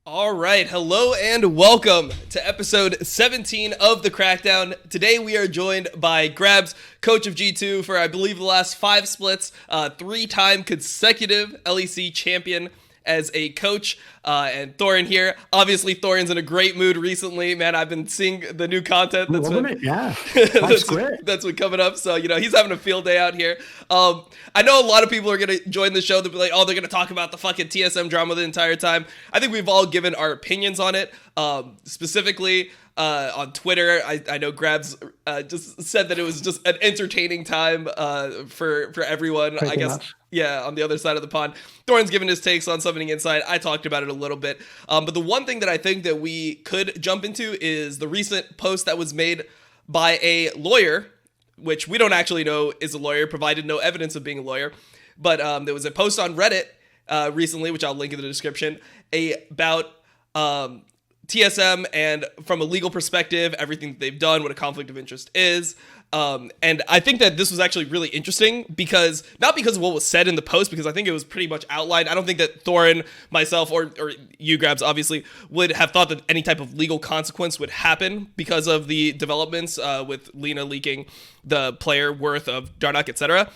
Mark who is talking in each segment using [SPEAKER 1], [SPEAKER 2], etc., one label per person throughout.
[SPEAKER 1] All right, hello and welcome to episode 17 of the Crackdown. Today we are joined by Grabbz, coach of G2 for I believe the last 5 splits, 3-time consecutive LEC champion as a coach, and Thorin here. Obviously, Thorin's in a great mood recently. Man, I've been seeing the new content. That's been coming up. So, he's having a field day out here. I know a lot of people are going to join the show. They'll be like, oh, they're going to talk about the fucking TSM drama the entire time. I think we've all given our opinions on it. Specifically, on Twitter, I know Grabbz just said that it was just an entertaining time for everyone. I guess, yeah, on the other side of the pond. Thorin's given his takes on Summoning Insight. I talked about it a little bit. But the one thing that I think that we could jump into is the recent post that was made by a lawyer, which we don't actually know is a lawyer, provided no evidence of being a lawyer. But there was a post on Reddit recently, which I'll link in the description, about TSM and from a legal perspective, everything that they've done, what a conflict of interest is. And I think that this was actually really interesting because, not because of what was said in the post, because I think it was pretty much outlined. I don't think that Thorin, myself, or you, Grabbz, obviously, would have thought that any type of legal consequence would happen because of the developments with Lina leaking the player worth of Darnak, etc.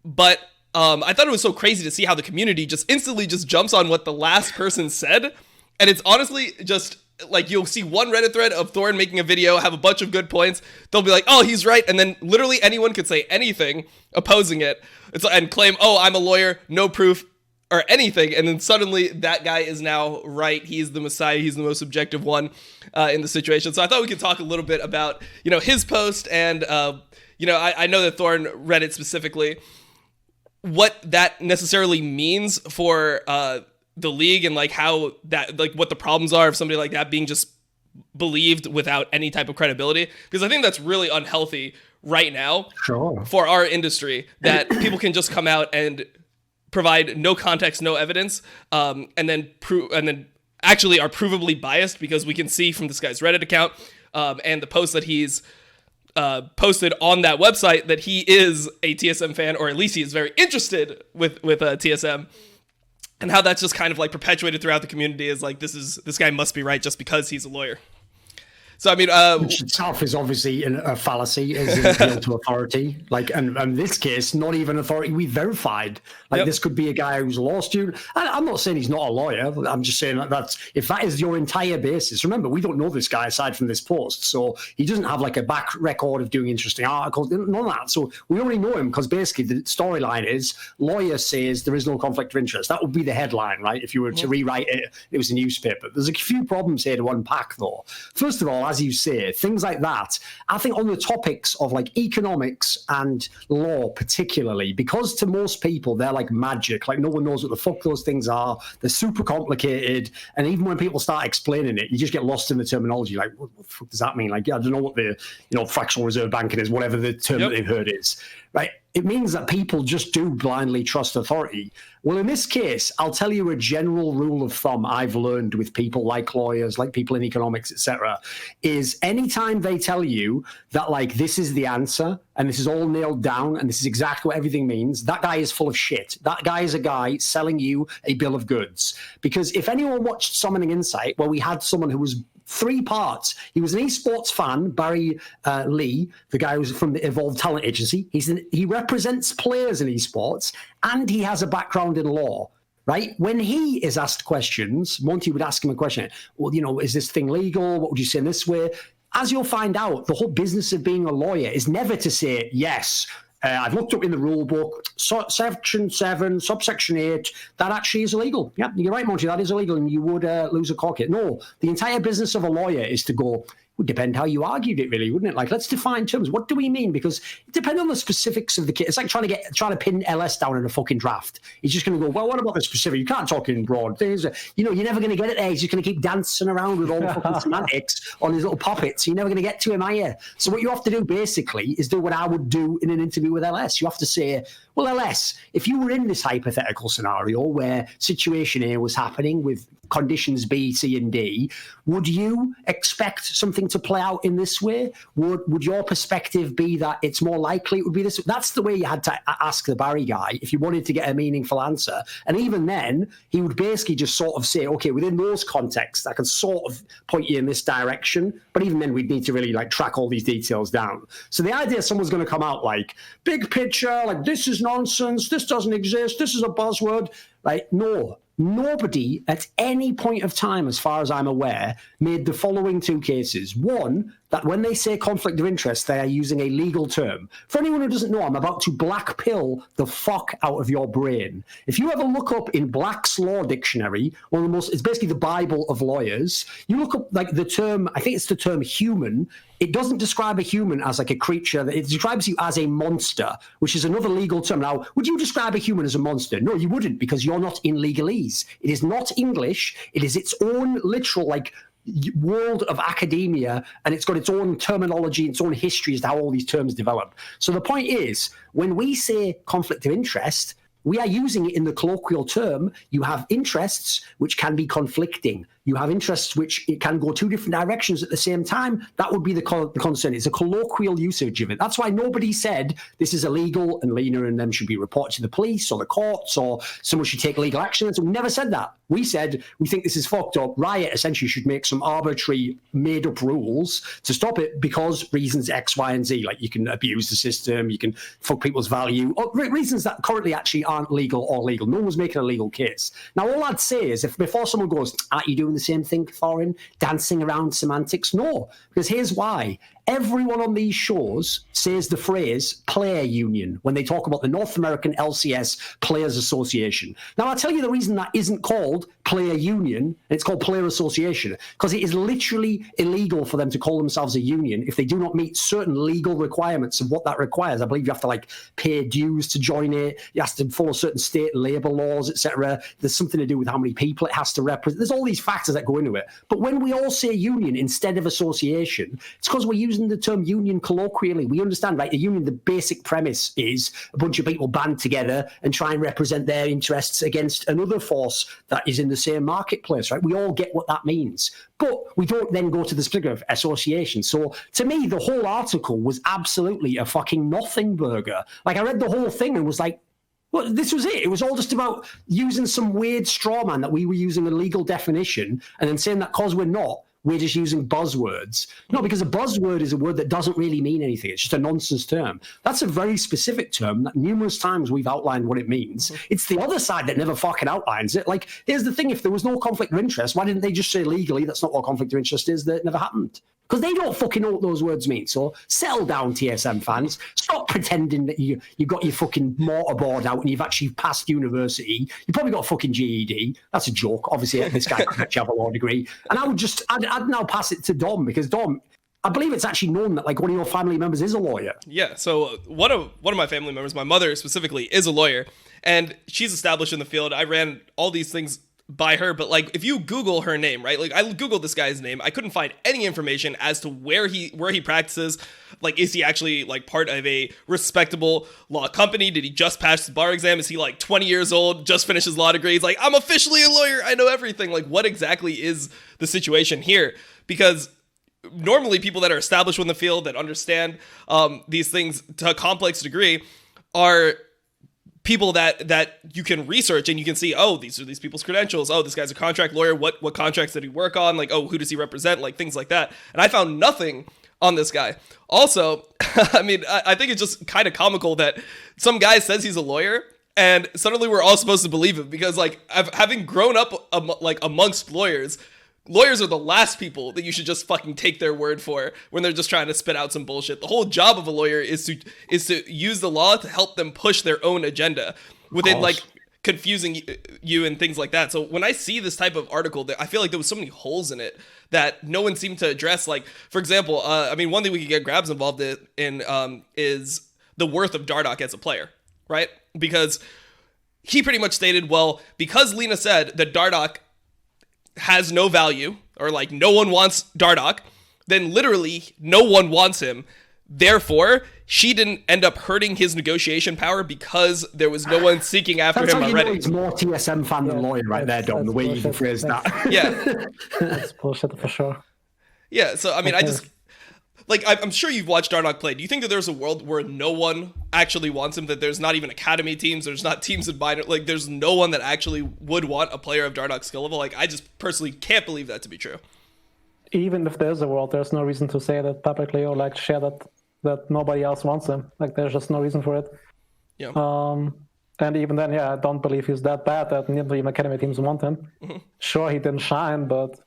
[SPEAKER 1] But I thought it was so crazy to see how the community just instantly just jumps on what the last person said. And it's honestly just, like, you'll see one Reddit thread of Thorin making a video, have a bunch of good points. They'll be like, oh, he's right. And then literally anyone could say anything opposing it and claim, oh, I'm a lawyer, no proof or anything. And then suddenly that guy is now right. He's the messiah. He's the most objective one in the situation. So I thought we could talk a little bit about, his post and, I know that Thorin read it specifically, what that necessarily means for the league and like how that, like what the problems are of somebody like that being just believed without any type of credibility, because I think that's really unhealthy right now for our industry, that people can just come out and provide no context, no evidence, and then actually are provably biased, because we can see from this guy's Reddit account and the post that he's posted on that website that he is a TSM fan, or at least he is very interested with TSM. And how that's just kind of like perpetuated throughout the community is like, this guy must be right just because he's a lawyer. So, I mean,
[SPEAKER 2] which itself is obviously a fallacy, as an appeal to authority. Like, and in this case, not even authority. We verified. Like, This could be a guy who's a law student. I'm not saying he's not a lawyer. I'm just saying that's, if that is your entire basis. Remember, we don't know this guy aside from this post, so he doesn't have like a back record of doing interesting articles. None of that. So we already know him because basically the storyline is lawyer says there is no conflict of interest. That would be the headline, right? If you were to rewrite it, it was a newspaper. There's a few problems here to unpack, though. First of all, as you say, things like that, I think on the topics of like economics and law particularly, because to most people they're like magic, like no one knows what the fuck those things are, they're super complicated, and even when people start explaining it, you just get lost in the terminology, like what the fuck does that mean? Like, I don't know what the fractional reserve banking is, whatever the term that they've heard is, right? It means that people just do blindly trust authority. Well, in this case, I'll tell you a general rule of thumb I've learned with people like lawyers, like people in economics, etc., is anytime they tell you that, like, this is the answer and this is all nailed down and this is exactly what everything means, that guy is full of shit. That guy is a guy selling you a bill of goods. Because if anyone watched Summoning Insight, where we had someone who was 3 parts. He was an esports fan, Barry Lee, the guy who's from the Evolved Talent Agency. He represents players in esports, and he has a background in law, right? When he is asked questions, Monty would ask him a question. Well, is this thing legal? What would you say in this way? As you'll find out, the whole business of being a lawyer is never to say, yes, I've looked up in the rule book, section 7, subsection 8, that actually is illegal. Yeah, you're right, Monty, that is illegal, and you would lose a court case. No, the entire business of a lawyer is to go, would depend how you argued it, really, wouldn't it? Like, let's define terms. What do we mean? Because it depends on the specifics of the case. It's like trying to pin LS down in a fucking draft. He's just going to go, well, what about the specific? You can't talk in broad things. You're never going to get it there. He's just going to keep dancing around with all the fucking semantics on his little puppets. You're never going to get to him, are you? So what you have to do, basically, is do what I would do in an interview with LS. You have to say, Well, LS, if you were in this hypothetical scenario where situation A was happening with conditions B, C, and D, would you expect something to play out in this way? Would your perspective be that it's more likely it would be this? That's the way you had to ask the Barry guy if you wanted to get a meaningful answer. And even then, he would basically just sort of say, okay, within those contexts, I can sort of point you in this direction. But even then, we'd need to really like track all these details down. So the idea someone's going to come out like, big picture, like this is nonsense, this doesn't exist, this is a buzzword. Like, no. Nobody at any point of time, as far as I'm aware, made the following two cases. One, that when they say conflict of interest, they are using a legal term. For anyone who doesn't know, I'm about to black pill the fuck out of your brain. If you ever look up in Black's Law Dictionary, it's basically the Bible of lawyers, you look up like the term, I think it's the term human, it doesn't describe a human as like a creature. It describes you as a monster, which is another legal term. Now, would you describe a human as a monster? No, you wouldn't, because you're not in legalese. It is not English. It is its own literal, like, world of academia, and it's got its own terminology, its own history as to how all these terms develop. So the point is, when we say conflict of interest, we are using it in the colloquial term. You have interests which can be conflicting. You have interests which it can go two different directions at the same time. That would be the concern. It's a colloquial usage of it. That's why nobody said this is illegal and Lina and them should be reported to the police or the courts or someone should take legal action. So we never said that. We said we think this is fucked up. Riot essentially should make some arbitrary made-up rules to stop it because reasons X, Y, and Z. Like you can abuse the system, you can fuck people's value, or reasons that currently actually aren't legal or legal. No one's making a legal case. Now, all I'd say is if before someone goes, aren't you doing the same thing, Thorin, dancing around semantics? No, because here's why. Everyone on these shows says the phrase player union when they talk about the North American LCS Players Association. Now, I'll tell you the reason that isn't called player union, and it's called player association, because it is literally illegal for them to call themselves a union if they do not meet certain legal requirements of what that requires. I believe you have to like pay dues to join it. You have to follow certain state labor laws, etc. There's something to do with how many people it has to represent. There's all these factors that go into it. But when we all say union instead of association, it's because we're using the term union colloquially. We understand, right? The union, the basic premise is a bunch of people band together and try and represent their interests against another force that is in the same marketplace, right? We all get what that means. But we don't then go to the split of association. So to me, the whole article was absolutely a fucking nothing burger. Like I read the whole thing and was like, well, this was it. It was all just about using some weird straw man that we were using a legal definition and then saying that because we're not, we're just using buzzwords. No, because a buzzword is a word that doesn't really mean anything. It's just a nonsense term. That's a very specific term that numerous times we've outlined what it means. It's the other side that never fucking outlines it. Like, here's the thing. If there was no conflict of interest, why didn't they just say legally that's not what conflict of interest is? That it never happened. Because they don't fucking know what those words mean. So settle down, TSM fans. Stop pretending that you got your fucking mortarboard out and you've actually passed university. You probably got a fucking GED. That's a joke. Obviously, this guy could actually have a law degree. And I'd now pass it to Dom, because Dom, I believe it's actually known that like one of your family members is a lawyer.
[SPEAKER 1] Yeah. So one of my family members, my mother specifically, is a lawyer, and she's established in the field. I ran all these things by her, but like if you Google her name, right? Like I Googled this guy's name, I couldn't find any information as to where he practices. Like, is he actually like part of a respectable law company? Did he just pass his bar exam? Is he like 20 years old, just finished his law degree? He's like, I'm officially a lawyer, I know everything. Like, what exactly is the situation here? Because normally people that are established in the field that understand these things to a complex degree are people that you can research and you can see, oh, these are these people's credentials. Oh, this guy's a contract lawyer. What contracts did he work on? Like, oh, who does he represent? Like things like that. And I found nothing on this guy. Also, I mean, I think it's just kind of comical that some guy says he's a lawyer and suddenly we're all supposed to believe him, because like having grown up like amongst lawyers are the last people that you should just fucking take their word for when they're just trying to spit out some bullshit. The whole job of a lawyer is to use the law to help them push their own agenda within like confusing you and things like that. So when I see this type of article, I feel like there was so many holes in it that no one seemed to address. Like, for example, I mean, one thing we could get Grabbz involved in is the worth of Dardoch as a player, right? Because he pretty much stated, well, because Lina said that Dardoch has no value, or like no one wants Dardoch, then literally no one wants him. Therefore, she didn't end up hurting his negotiation power because there was no one seeking after him on Reddit.
[SPEAKER 2] He's more TSM fan than lawyer right there, Dom, the way you phrase that.
[SPEAKER 1] Yeah.
[SPEAKER 3] That's bullshit for sure.
[SPEAKER 1] Yeah, so I mean, I'm sure you've watched Dardoch play. Do you think that there's a world where no one actually wants him, that there's not even academy teams, there's not teams in binary, like there's no one that actually would want a player of Dardoch's skill level? Like, I just personally can't believe that to be true.
[SPEAKER 3] Even if there's a world, there's no reason to say that publicly or like share that nobody else wants him. Like, there's just no reason for it.
[SPEAKER 1] Yeah.
[SPEAKER 3] And even then, I don't believe he's that bad that neither even academy teams want him. Mm-hmm. Sure, he didn't shine, but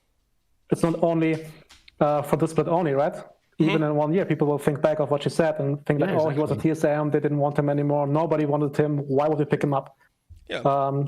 [SPEAKER 3] it's not only for the split only, right? Even in 1 year, people will think back of what you said and think like, exactly. He was a TSM, they didn't want him anymore, nobody wanted him, why would we pick him up?
[SPEAKER 1] Yeah.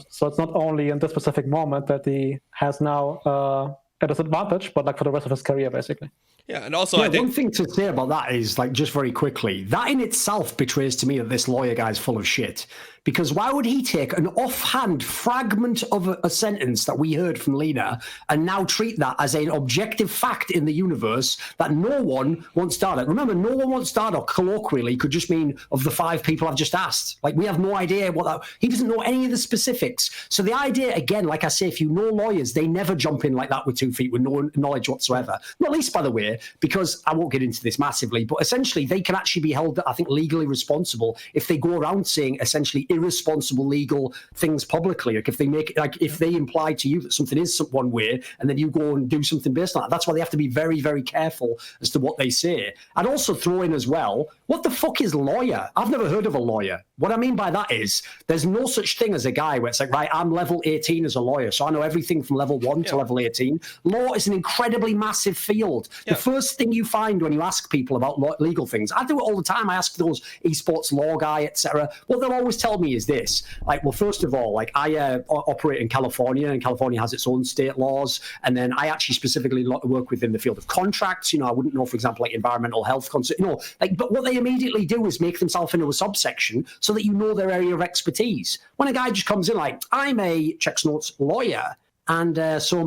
[SPEAKER 3] So it's not only in this specific moment that he has now a disadvantage, but like for the rest of his career, basically.
[SPEAKER 1] Yeah, and also I think
[SPEAKER 2] one thing to say about that is, like, just very quickly, that in itself betrays to me that this lawyer guy's full of shit. Because why would he take an offhand fragment of a sentence that we heard from Lina and now treat that as an objective fact in the universe that no one wants Dardoch? Remember, no one wants Dardoch colloquially could just mean of the 5 people I've just asked. Like, we have no idea what that... He doesn't know any of the specifics. So the idea, again, like I say, if you know lawyers, they never jump in like that with 2 feet with no knowledge whatsoever. Not least, by the way, because I won't get into this massively, but essentially they can actually be held, I think, legally responsible if they go around saying essentially irresponsible legal things publicly. Like if they make, like if they imply to you that something is one way and then you go and do something based on that, that's why they have to be very, very careful as to what they say. I'd also throw in as well, what the fuck is lawyer? I've never heard of a lawyer. What I mean by that is there's no such thing as a guy where it's like, right, I'm level 18 as a lawyer, so I know everything from level 1 to level 18. Law is an incredibly massive field. The first thing you find when you ask people about legal things, I do it all the time. I ask those esports law guy, etc. What they'll always tell me is this: like, well, first of all, like I operate in California, and California has its own state laws, and then I actually specifically work within the field of contracts. You know, I wouldn't know, for example, like environmental health, but what they immediately do is make themselves into a subsection so that you know their area of expertise. When a guy just comes in like, I'm a checks notes lawyer, and so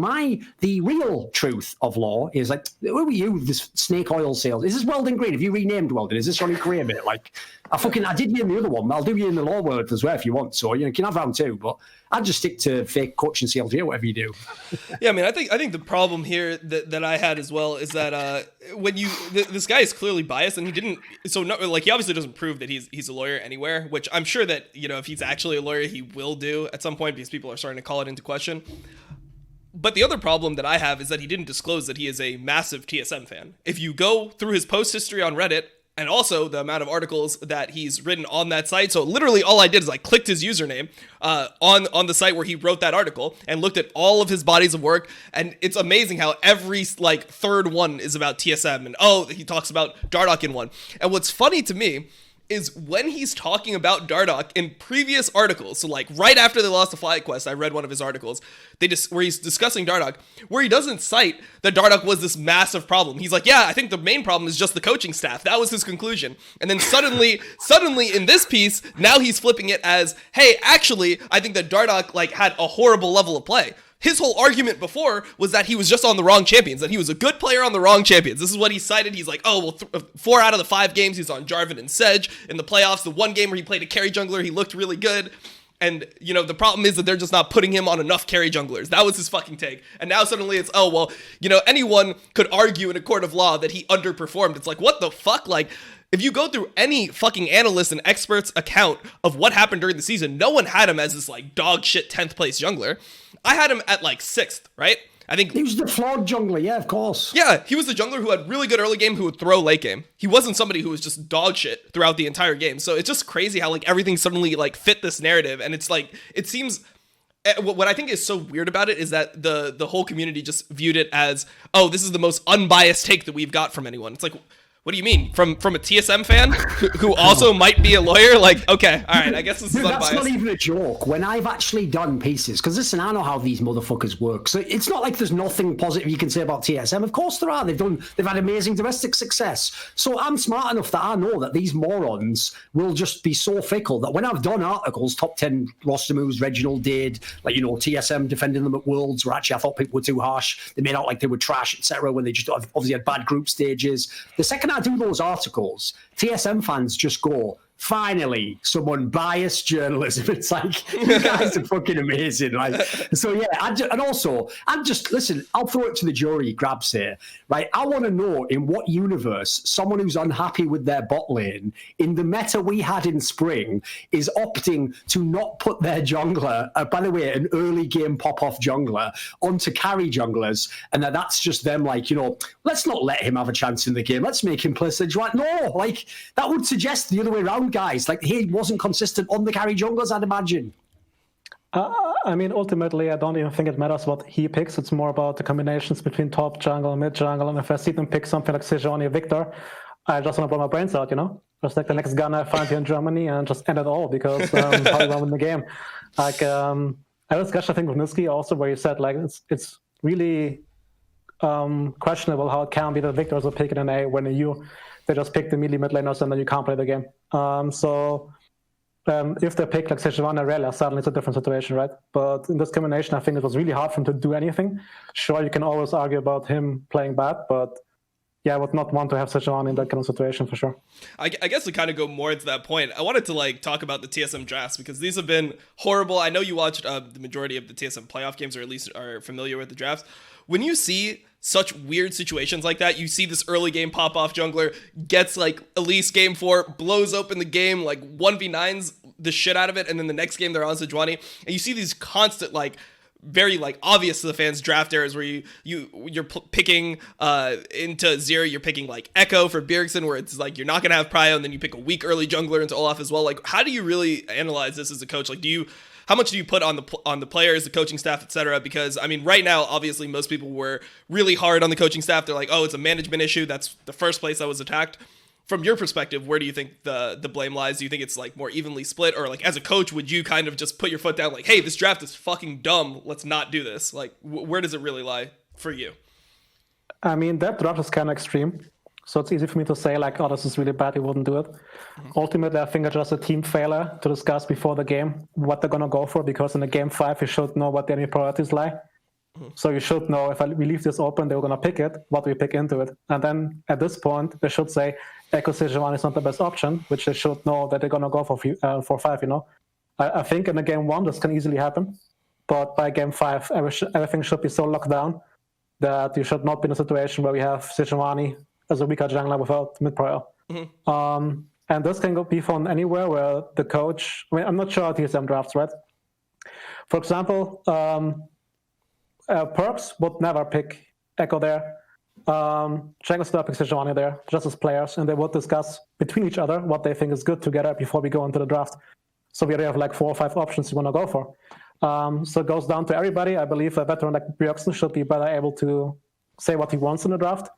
[SPEAKER 2] the real truth of law is like, who are you, this snake oil sales? Is this Weldon Green? Have you renamed Weldon? Is this your new career bit? Like, I did you in the other one, but I'll do you in the law world as well if you want. So, you can have round 2, but I'd just stick to fake coaching sales here, whatever you do.
[SPEAKER 1] Yeah, I mean, I think the problem here that I had as well is that when this guy is clearly biased, and he obviously doesn't prove that he's a lawyer anywhere, which I'm sure that, if he's actually a lawyer, he will do at some point because people are starting to call it into question. But the other problem that I have is that he didn't disclose that he is a massive TSM fan. If you go through his post history on Reddit, and also the amount of articles that he's written on that site. So literally all I did is I clicked his username on the site where he wrote that article and looked at all of his bodies of work. And it's amazing how every third one is about TSM. And he talks about Dardoch in one. And what's funny to me is when he's talking about Dardoch in previous articles, so like right after they lost the Flight Quest, I read one of his articles, where he's discussing Dardoch, where he doesn't cite that Dardoch was this massive problem. He's like, yeah, I think the main problem is just the coaching staff. That was his conclusion. And then suddenly in this piece, now he's flipping it as, hey, actually, I think that Dardoch had a horrible level of play. His whole argument before was that he was just on the wrong champions, that he was a good player on the wrong champions. This is what he cited. He's like, 4 out of the 5 games he's on Jarvan and Sedge. In the playoffs, the one game where he played a carry jungler, he looked really good. And, the problem is that they're just not putting him on enough carry junglers. That was his fucking take. And now suddenly it's, anyone could argue in a court of law that he underperformed. It's like, what the fuck? Like, if you go through any fucking analyst and expert's account of what happened during the season, no one had him as this dog shit 10th place jungler. I had him at 6th, right? I think
[SPEAKER 2] he was the flawed jungler, yeah, of course.
[SPEAKER 1] Yeah, he was the jungler who had really good early game, who would throw late game. He wasn't somebody who was just dog shit throughout the entire game. So it's just crazy how everything suddenly fit this narrative, and it's it seems. What I think is so weird about it is that the whole community just viewed it as, this is the most unbiased take that we've got from anyone. It's like, what do you mean? From a TSM fan who also might be a lawyer? Okay, all right, I guess this is unbiased.
[SPEAKER 2] That's not even a joke. When I've actually done pieces, because listen, I know how these motherfuckers work. So it's not like there's nothing positive you can say about TSM. Of course there are. They've had amazing domestic success. So I'm smart enough that I know that these morons will just be so fickle that when I've done articles, top 10 roster moves Reginald did, TSM defending them at Worlds, where actually I thought people were too harsh. They made out like they were trash, etc. when they just obviously had bad group stages. The second I do those articles, TSM fans just go, finally, someone biased journalism. It's like, you guys are fucking amazing. Like, so yeah, listen, I'll throw it to the jury, Grabbz here, right? I want to know in what universe someone who's unhappy with their bot lane in the meta we had in spring is opting to not put their jungler, by the way, an early game pop-off jungler, onto carry junglers, and that's just them like, let's not let him have a chance in the game. Let's make him play Sage. Right? No, like, that would suggest the other way around, guys. Like, he wasn't consistent on the carry junglers, I'd imagine.
[SPEAKER 3] I mean, ultimately, I don't even think it matters what he picks. It's more about the combinations between top jungle and mid jungle. And if I see them pick something like Sejuani or Victor, I just want to blow my brains out, Just like the next gun I find here in Germany and just end it all because how you win the game. Like, I had a discussion, I think, with Niski also, where he said, like, it's really questionable how it can be that Victors are picking an A when they just pick the melee mid laners and then you can't play the game. If they pick like Sejuani or Rela, suddenly it's a different situation, right? But in this combination, I think it was really hard for him to do anything. Sure, you can always argue about him playing bad, but yeah, I would not want to have Sejuani in that kind of situation for sure.
[SPEAKER 1] I guess to kind of go more into that point, I wanted to talk about the TSM drafts because these have been horrible. I know you watched the majority of the TSM playoff games, or at least are familiar with the drafts. When you see such weird situations like that, you see this early game pop-off jungler gets Elise game 4, blows open the game, 1v9s the shit out of it, and then the next game they're on Sejuani, and you see these constant very obvious to the fans draft errors where you're picking into Zero, you're picking Echo for Bjergsen, where it's you're not gonna have prio, and then you pick a weak early jungler into Olaf as well. How do you really analyze this as a coach? How much do you put on the players, the coaching staff, etc.? Because I mean, right now, obviously, most people were really hard on the coaching staff. They're like, "Oh, it's a management issue. That's the first place I was attacked." From your perspective, where do you think the blame lies? Do you think it's more evenly split, or as a coach, would you kind of just put your foot down, "Hey, this draft is fucking dumb. Let's not do this." Where does it really lie for you?
[SPEAKER 3] I mean, that draft is kind of extreme. So it's easy for me to say, "Oh, this is really bad, you wouldn't do it." Mm-hmm. Ultimately, I think it's just a team failure to discuss before the game what they're going to go for, because in the game 5, you should know what the enemy priorities lie. Mm-hmm. So you should know, if we leave this open, they're going to pick it, what do we pick into it? And then at this point, they should say, Echo Sejuani is not the best option, which they should know that they're going to go for 5, I think in the game 1, this can easily happen. But by game 5, everything should be so locked down that you should not be in a situation where we have Sejuani as a weaker jungler without mid-prior. Mm-hmm. And this can be from anywhere where the coach... I mean, I'm not sure how TSM drafts, right? For example, Perks would never pick Echo there. Jungle still pick Sejuani there, just as players, and they would discuss between each other what they think is good together before we go into the draft. So we already have 4 or 5 options you want to go for. So it goes down to everybody. I believe a veteran like Bjergsen should be better able to say what he wants in the draft.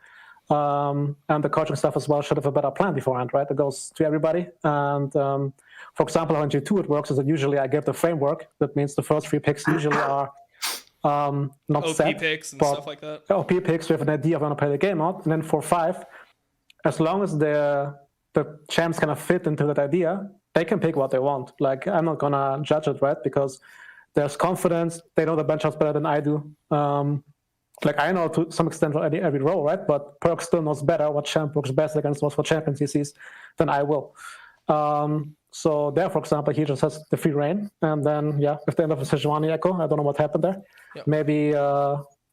[SPEAKER 3] And the coaching staff as well should have a better plan beforehand, right? It goes to everybody. And for example, how in G2 it works is that usually I give the framework. That means the first 3 picks usually are not
[SPEAKER 1] OP
[SPEAKER 3] set.
[SPEAKER 1] OP picks and stuff like that.
[SPEAKER 3] OP picks, we have an idea of how to play the game out. And then for 5, as long as the champs kind of fit into that idea, they can pick what they want. I'm not going to judge it, right? Because there's confidence. They know the benchmarks better than I do. I know to some extent every role, right? But Perk still knows better what champ works best against what champions he sees than I will. So there, for example, he just has the free reign. And then, if they end up with Sejuani Echo, I don't know what happened there. Yep. Maybe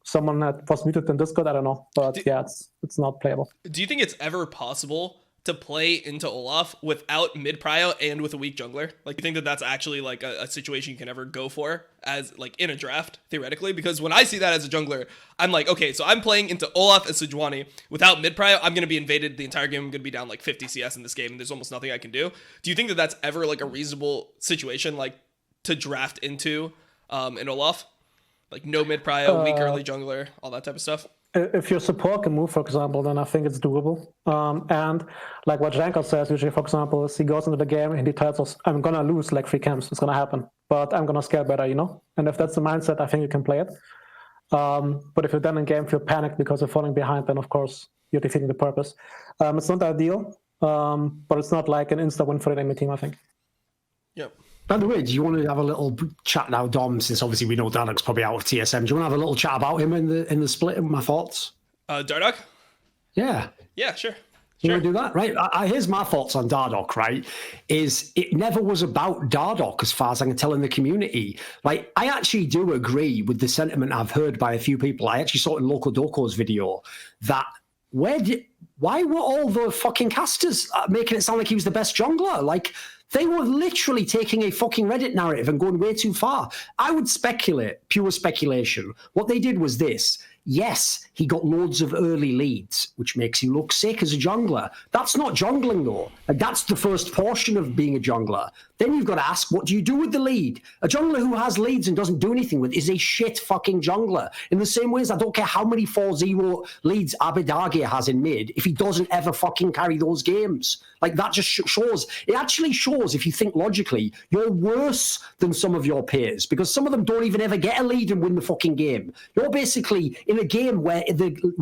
[SPEAKER 3] someone was muted in Discord, I don't know. But it's not playable.
[SPEAKER 1] Do you think it's ever possible to play into Olaf without mid-prio and with a weak jungler? You think that that's actually a situation you can ever go for as in a draft, theoretically? Because when I see that as a jungler, I'm okay, so I'm playing into Olaf as Sejuani without mid-prio. I'm going to be invaded the entire game. I'm going to be down 50 CS in this game, and there's almost nothing I can do. Do you think that that's ever a reasonable situation to draft into in Olaf? No mid-prio, weak early jungler, all that type of stuff?
[SPEAKER 3] If your support can move, for example, then I think it's doable. And what Janko says usually, for example, is he goes into the game and he tells us, I'm going to lose 3 camps. It's going to happen. But I'm going to scale better, And if that's the mindset, I think you can play it. But if you're then in game, feel panicked because you're falling behind, then of course you're defeating the purpose. It's not ideal, but it's not an insta win for the enemy team, I think.
[SPEAKER 1] Yep.
[SPEAKER 2] By the way, do you want to have a little chat now, Dom, since obviously we know Dardock's probably out of TSM. Do you want to have a little chat about him in the split and my thoughts?
[SPEAKER 1] Dardock?
[SPEAKER 2] Yeah.
[SPEAKER 1] Yeah, sure.
[SPEAKER 2] You want to do that? Right. Here's my thoughts on Dardoch, right? Is it never was about Dardoch as far as I can tell in the community. Like, I actually do agree with the sentiment I've heard by a few people. I actually saw it in Loco Doco's video that why were all the fucking casters making it sound like he was the best jungler? Like, they were literally taking a fucking Reddit narrative and going way too far. I would speculate, pure speculation. What they did was this. Yes, he got loads of early leads, which makes you look sick as a jungler. That's not jungling, though. Like, that's the first portion of being a jungler. Then you've got to ask, what do you do with the lead? A jungler who has leads and doesn't do anything with is a shit fucking jungler. In the same way as I don't care how many 4-0 leads Abidage has in mid, if he doesn't ever fucking carry those games. Like, that just shows. It actually shows, if you think logically, you're worse than some of your peers, because some of them don't even ever get a lead and win the fucking game. You're basically in a game where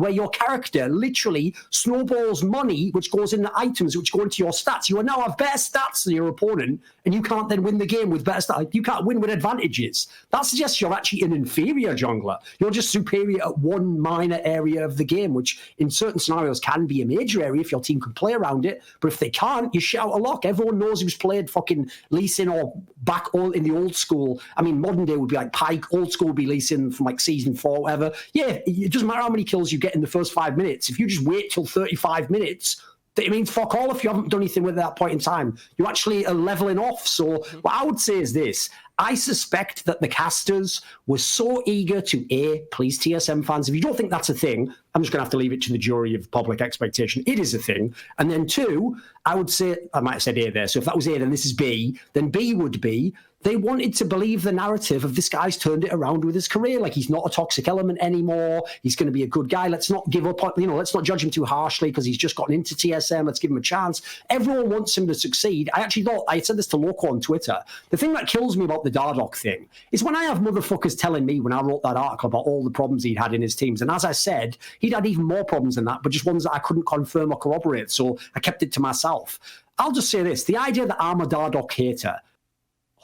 [SPEAKER 2] your character literally snowballs money, which goes into items, which go into your stats. You now have better stats than your opponent, and you can't then win the game with better stats. You can't win with advantages. That suggests you're actually an inferior jungler. You're just superior at one minor area of the game, which in certain scenarios can be a major area if your team can play around it. But if they can't, you shit out a lock. Everyone knows who's played fucking Lee Sin or back all in the old school. I mean, modern day would be like Pyke. Old school would be Lee Sin from like season 4 or whatever. Yeah, it doesn't matter how many kills you get in the first 5 minutes. If you just wait till 35 minutes, it means fuck all if you haven't done anything with that point in time. You actually are leveling off. So what I would say is this. I suspect that the casters were so eager to, please TSM fans, if you don't think that's a thing, I'm just going to have to leave it to the jury of public expectation. It is a thing. And then 2, I would say, I might have said A there. So if that was A, then this is B. Then B would be, they wanted to believe the narrative of this guy's turned it around with his career. Like, he's not a toxic element anymore. He's going to be a good guy. Let's not give up on, let's not judge him too harshly because he's just gotten into TSM. Let's give him a chance. Everyone wants him to succeed. I actually thought, I said this to Loco on Twitter. The thing that kills me about the Dardoch thing is when I have motherfuckers telling me when I wrote that article about all the problems he'd had in his teams. And as I said, he'd had even more problems than that, but just ones that I couldn't confirm or corroborate. So I kept it to myself. I'll just say this. The idea that I'm a Dardoch hater,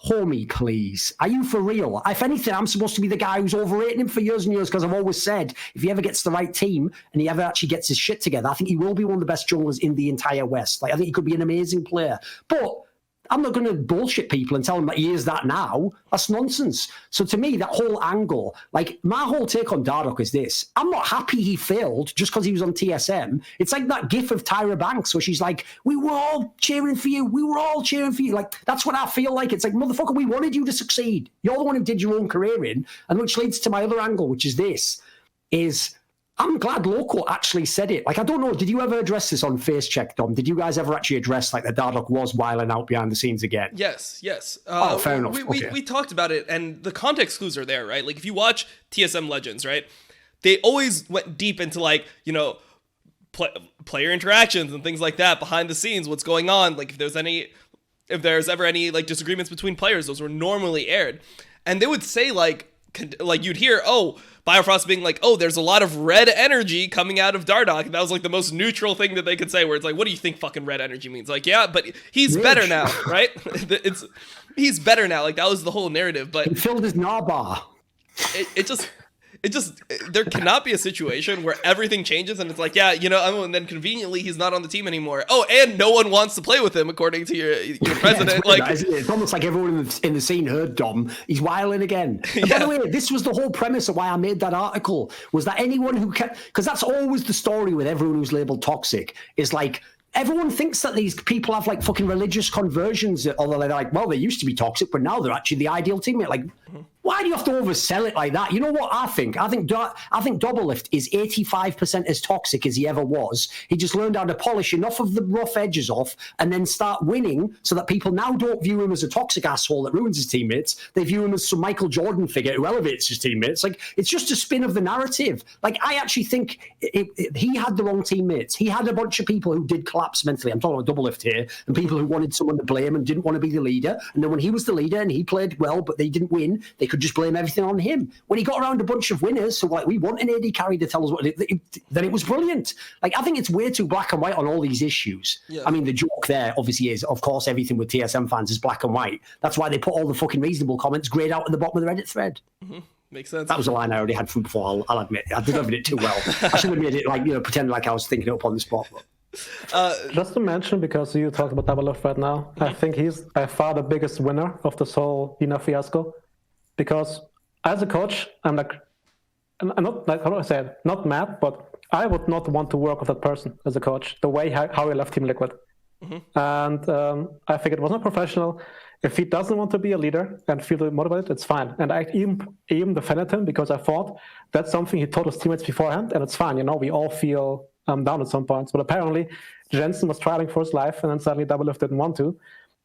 [SPEAKER 2] homie, please. Are you for real? If anything, I'm supposed to be the guy who's overrating him for years and years because I've always said if he ever gets the right team and he ever actually gets his shit together, I think he will be one of the best junglers in the entire West. Like, I think he could be an amazing player. But I'm not going to bullshit people and tell them that he is that now. That's nonsense. So to me, that whole angle, like, my whole take on Dardoch is this. I'm not happy he failed just because he was on TSM. It's like that gif of Tyra Banks where she's like, we were all cheering for you. We were all cheering for you. Like, that's what I feel like. It's like, motherfucker, we wanted you to succeed. You're the one who did your own career in. And which leads to my other angle, which is this, is I'm glad Loco actually said it. Like, I don't know, did you ever address this on Face Check, Dom? Did you guys ever actually address, like, that Dardoch was wilding out behind the scenes again?
[SPEAKER 1] Yes.
[SPEAKER 2] Fair enough.
[SPEAKER 1] We talked about it, and the context clues are there, right? Like, if you watch TSM Legends, right, they always went deep into, like, player interactions and things like that, behind the scenes, what's going on. Like, if there's ever any, like, disagreements between players, those were normally aired. And they would say, like you'd hear, Biofrost being like, there's a lot of red energy coming out of Dardoch. And that was like the most neutral thing that they could say, where it's like, what do you think fucking red energy means? Like, yeah, but he's better now, right? He's better now. Like, that was the whole narrative. But
[SPEAKER 2] he filled his Naba.
[SPEAKER 1] It just there cannot be a situation where everything changes and it's like, and then conveniently he's not on the team anymore. And no one wants to play with him, according to your president.
[SPEAKER 2] It's almost like everyone in the scene heard Dom. He's wilding again. By the way, this was the whole premise of why I made that article, was that anyone who because that's always the story with everyone who's labeled toxic, is like, everyone thinks that these people have like fucking religious conversions, although they're like, well, they used to be toxic, but now they're actually the ideal teammate. Like, why do you have to oversell it like that? You know what I think? I think Doublelift is 85% as toxic as he ever was. He just learned how to polish enough of the rough edges off and then start winning so that people now don't view him as a toxic asshole that ruins his teammates. They view him as some Michael Jordan figure who elevates his teammates. Like, it's just a spin of the narrative. Like, I actually think he had the wrong teammates. He had a bunch of people who did collapse mentally. I'm talking about Doublelift here, and people who wanted someone to blame and didn't want to be the leader. And then when he was the leader and he played well, but they didn't win, they could just blame everything on him. When he got around a bunch of winners, so like, we want an AD carry to tell us then it was brilliant. Like, I think it's way too black and white on all these issues. Yeah. I mean, the joke there obviously is, of course, everything with TSM fans is black and white. That's why they put all the fucking reasonable comments grayed out at the bottom of the Reddit thread.
[SPEAKER 1] Mm-hmm. Makes sense.
[SPEAKER 2] That was a line I already had from before, I'll admit. I delivered it too well. I should have made it like, pretend like I was thinking it up on the spot. But
[SPEAKER 3] Just to mention, because you talked about Doublelift right now, I think he's by far the biggest winner of this whole Lina fiasco. Because as a coach, I'm not like, how do I say it? Not mad, but I would not want to work with that person as a coach. The way how he left Team Liquid, and I think it was not professional. If he doesn't want to be a leader and feel motivated, it's fine. And I even defended him because I thought that's something he told his teammates beforehand, and it's fine. You know, we all feel down at some points. But apparently, Jensen was trialing for his life, and then suddenly Doublelift didn't want to.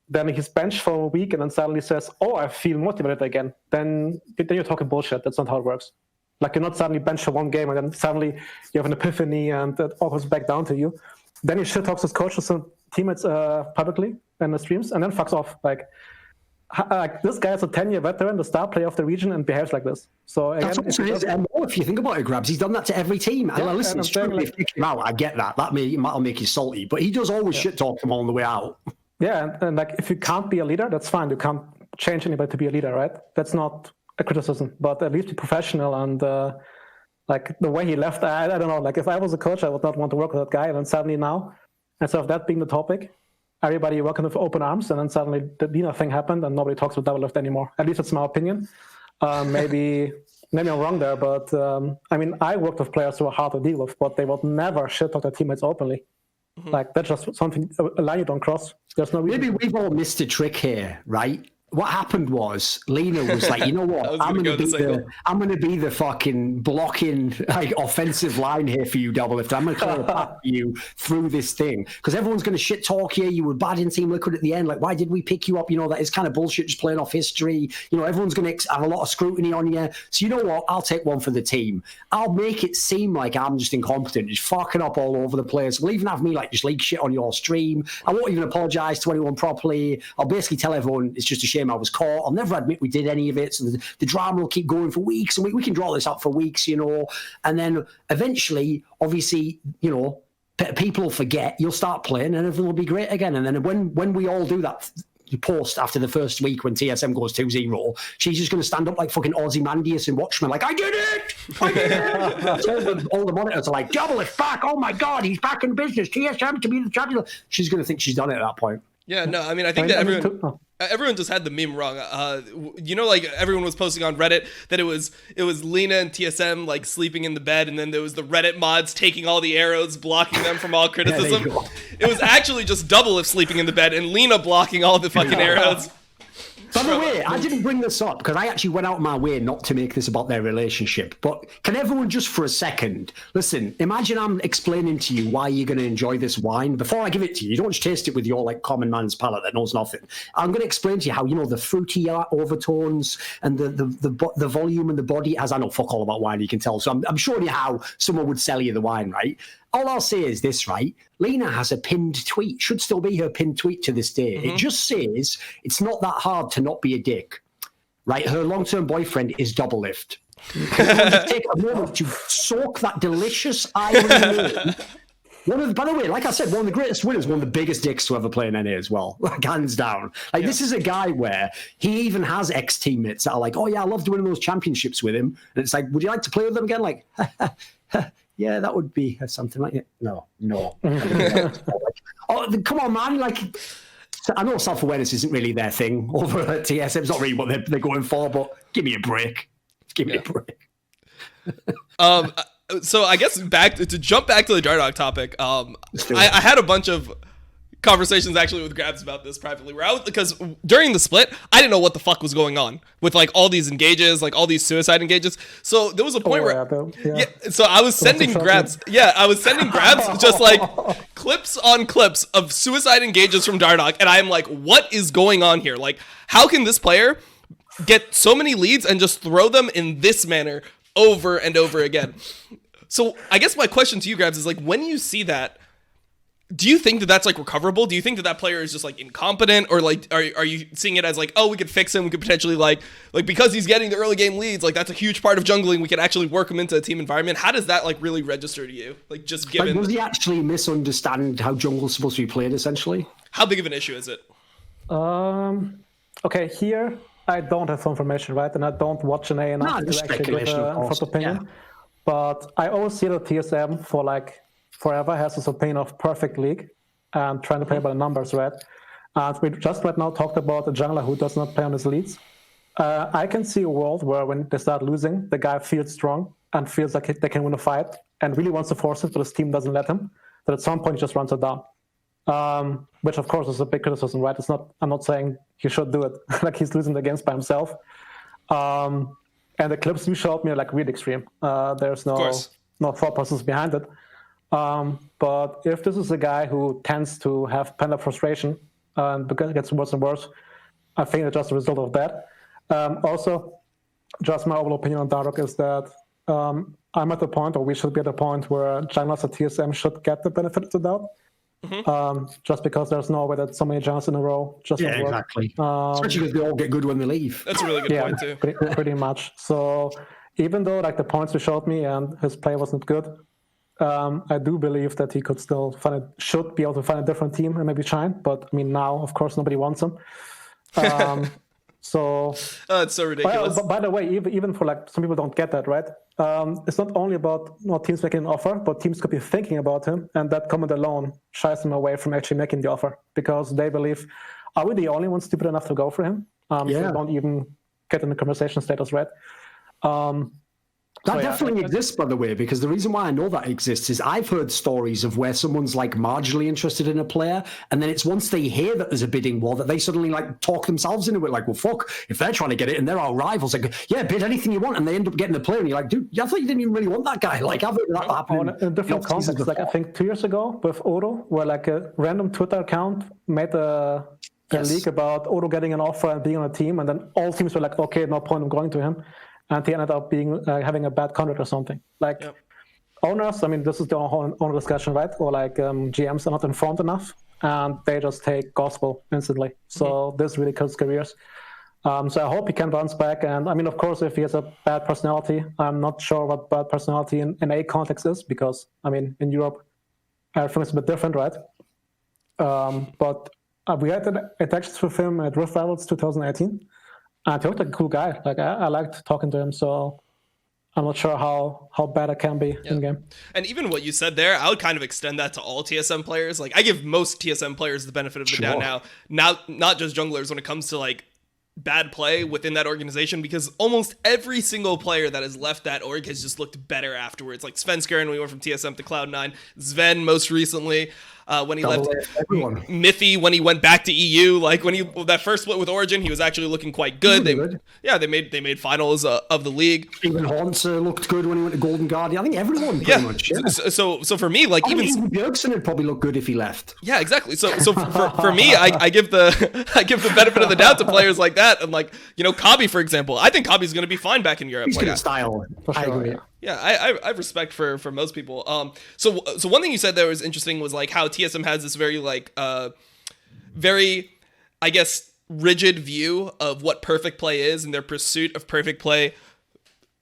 [SPEAKER 3] Then he's benched for a week, and then suddenly says, "Oh, I feel motivated again." Then you're talking bullshit. That's not how it works. Like, you're not suddenly benched for one game, and then suddenly you have an epiphany, and it all goes back down to you. Then he shit talks his coaches and teammates publicly in the streams, and then fucks off. Like this guy is a 10-year veteran, the star player of the region, and behaves like this. So again,
[SPEAKER 2] if you think about it, Grabbz, he's done that to every team.
[SPEAKER 3] Yeah,
[SPEAKER 2] and listen, it's true. If you kick him out, I get that. That'll make you salty, but he does always shit talk them on the way out.
[SPEAKER 3] Yeah, and like, if you can't be a leader, that's fine. You can't change anybody to be a leader, right? That's not a criticism, but at least be professional. And like the way he left, I don't know. Like, if I was a coach, I would not want to work with that guy. And then suddenly now, instead of that being the topic, everybody welcomed with open arms, and then suddenly the Lina thing happened, and nobody talks about Doublelift anymore. At least it's my opinion. Maybe I'm wrong there, but I mean, I worked with players who are hard to deal with, but they would never shit talk their teammates openly. Like, that's just something, a line you don't cross. There's no reason.
[SPEAKER 2] Maybe we've all missed a trick here, right? What happened was Lina was like, you know what? I'm going to be the fucking blocking, like, offensive line here for you, Doublelift. I'm going to call back for you through this thing, because everyone's going to shit talk you. You were bad in Team Liquid at the end. Like, why did we pick you up? You know, that is kind of bullshit, just playing off history. You know, everyone's going to have a lot of scrutiny on you. So you know what? I'll take one for the team. I'll make it seem like I'm just incompetent, just fucking up all over the place. We'll even have me like just leak shit on your stream. I won't even apologize to anyone properly. I'll basically tell everyone it's just a shame I was caught. I'll never admit we did any of it. So the drama will keep going for weeks, and we can draw this out for weeks, you know. And then eventually, obviously, you know, people will forget. You'll start playing, and everything will be great again. And then when we all do that post after the first week, when TSM goes 2-0, she's just going to stand up like fucking Ozzy Mandius and Watchmen, like, I did it! So all the monitors are like, Doublelift back! Oh my god, he's back in business! TSM to be the champion. She's going to think she's done it at that point.
[SPEAKER 1] Yeah, no, I mean, I think that everyone just had the meme wrong. You know, like, everyone was posting on Reddit that it was Lina and TSM like sleeping in the bed, and then there was the Reddit mods taking all the arrows, blocking them from all criticism. It was actually just Doublelift sleeping in the bed and Lina blocking all the fucking arrows.
[SPEAKER 2] By the way, I didn't bring this up because I actually went out of my way not to make this about their relationship. But can everyone just for a second, listen, imagine I'm explaining to you why you're going to enjoy this wine. Before I give it to you, you don't just taste it with your like common man's palate that knows nothing. I'm going to explain to you how, you know, the fruity overtones and the volume and the body, as I know fuck all about wine, you can tell. So I'm showing you how someone would sell you the wine, right? All I'll say is this, right? Lina has a pinned tweet, should still be her pinned tweet to this day. It just says, it's not that hard to not be a dick, right? Her long-term boyfriend is Doublelift. Just take a moment to soak that delicious irony in. By the way, like I said, one of the greatest winners, one of the biggest dicks to ever play in NA as well, like hands down. Like this is a guy where he even has ex-teammates that are like, oh yeah, I loved winning those championships with him. And it's like, would you like to play with them again? Like, yeah, that would be something like it. No. Oh, come on, man. Like, I know self-awareness isn't really their thing over at TSM. It's not really what they're going for, but give me a break. Give me a break.
[SPEAKER 1] So I guess to jump back to the Dardog topic, I had a bunch of conversations actually with Grabbz about this privately, because during the split I didn't know what the fuck was going on with like all these engages, like all these suicide engages. So there was a point so I was sending Grabbz just like clips on clips of suicide engages from Dardog, and I'm like, what is going on here? Like, how can this player get so many leads and just throw them in this manner over and over again? So I guess my question to you, Grabbz, is like, when you see that, do you think that that's like recoverable? Do you think that that player is just like incompetent, or like are you seeing it as like, oh, we could fix him, we could potentially like because he's getting the early game leads, like that's a huge part of jungling, we could actually work him into a team environment? How does that like really register to you? Like, just given,
[SPEAKER 2] like, does he actually misunderstand how jungle's supposed to be played essentially?
[SPEAKER 1] How big of an issue is it?
[SPEAKER 3] Okay, here I don't have information, right? And I don't watch an A enough to actually give a first opinion. Yeah. But I always see the TSM for like forever has this opinion of perfect league and trying to play by the numbers, right? We just right now talked about a jungler who does not play on his leads. I can see a world where when they start losing, the guy feels strong and feels like they can win a fight and really wants to force it, but his team doesn't let him. But at some point, he just runs it down. Which of course is a big criticism, right? I'm not saying he should do it. Like he's losing the games by himself. And the clips you showed me are like really extreme. There's no thought process behind it. But if this is a guy who tends to have pent-up frustration and because it gets worse and worse, I think it's just a result of that. Also, just my overall opinion on Daruk is that I'm at the point, or we should be at the point, where junglers at TSM should get the benefit of the doubt. Just because there's no way that so many junglers in a row just won't work.
[SPEAKER 2] Exactly. Especially because they all get good when they leave.
[SPEAKER 1] That's a really good point too.
[SPEAKER 3] Pretty much. So even though like the points you showed me and his play wasn't good, I do believe that he could still should be able to find a different team and maybe shine. But I mean, now of course nobody wants him. So
[SPEAKER 1] it's so ridiculous.
[SPEAKER 3] By the way, even for like some people don't get that, right? It's not only about teams making an offer, but teams could be thinking about him, and that comment alone shies them away from actually making the offer because they believe, are we the only ones stupid enough to go for him? So they don't even get in the conversation status, right?
[SPEAKER 2] That definitely exists, by the way, because the reason why I know that exists is I've heard stories of where someone's like marginally interested in a player, and then it's once they hear that there's a bidding war that they suddenly like talk themselves into it, like, well, fuck, if they're trying to get it and they're our rivals, like, yeah, bid anything you want, and they end up getting the player, and you're like, dude, I thought you didn't even really want that guy. Like, I've heard that happen
[SPEAKER 3] in a different context. Like, I think 2 years ago with Odo, where like a random Twitter account made a leak about Odo getting an offer and being on a team, and then all teams were like, okay, no point in going to him. And he ended up being having a bad contract or something. Like owners, I mean, this is the whole owner discussion, right? Or like GMs are not informed enough, and they just take gospel instantly. So this really kills careers. So I hope he can bounce back. And I mean, of course, if he has a bad personality, I'm not sure what bad personality in a context is, because I mean, in Europe, everything is a bit different, right? But we had interactions with him at Rift Rivals 2018. And he looked like a cool guy. Like I liked talking to him, so I'm not sure how bad it can be in game.
[SPEAKER 1] And even what you said there, I would kind of extend that to all TSM players. Like I give most TSM players the benefit of the doubt now, not just junglers when it comes to like bad play within that organization, because almost every single player that has left that org has just looked better afterwards. Like Svenskeren when we went from TSM to Cloud9, Sven most recently. When he left, Miffy when he went back to EU, like when that first split with Origin, he was actually looking quite good. They made finals of the league. Even
[SPEAKER 2] Haunter looked good when he went to Golden Guardian. I think everyone pretty much. Yeah.
[SPEAKER 1] So for me, like even
[SPEAKER 2] Bjergsen would probably look good if he left.
[SPEAKER 1] Yeah, exactly. So for me, I give the benefit of the doubt to players like that, and like Kabi for example. I think Kabi's going to be fine back in Europe.
[SPEAKER 2] He's good at style.
[SPEAKER 3] I agree.
[SPEAKER 1] Yeah, I have respect for most people. So one thing you said there was interesting was like how TSM has this very like very, I guess, rigid view of what perfect play is and their pursuit of perfect play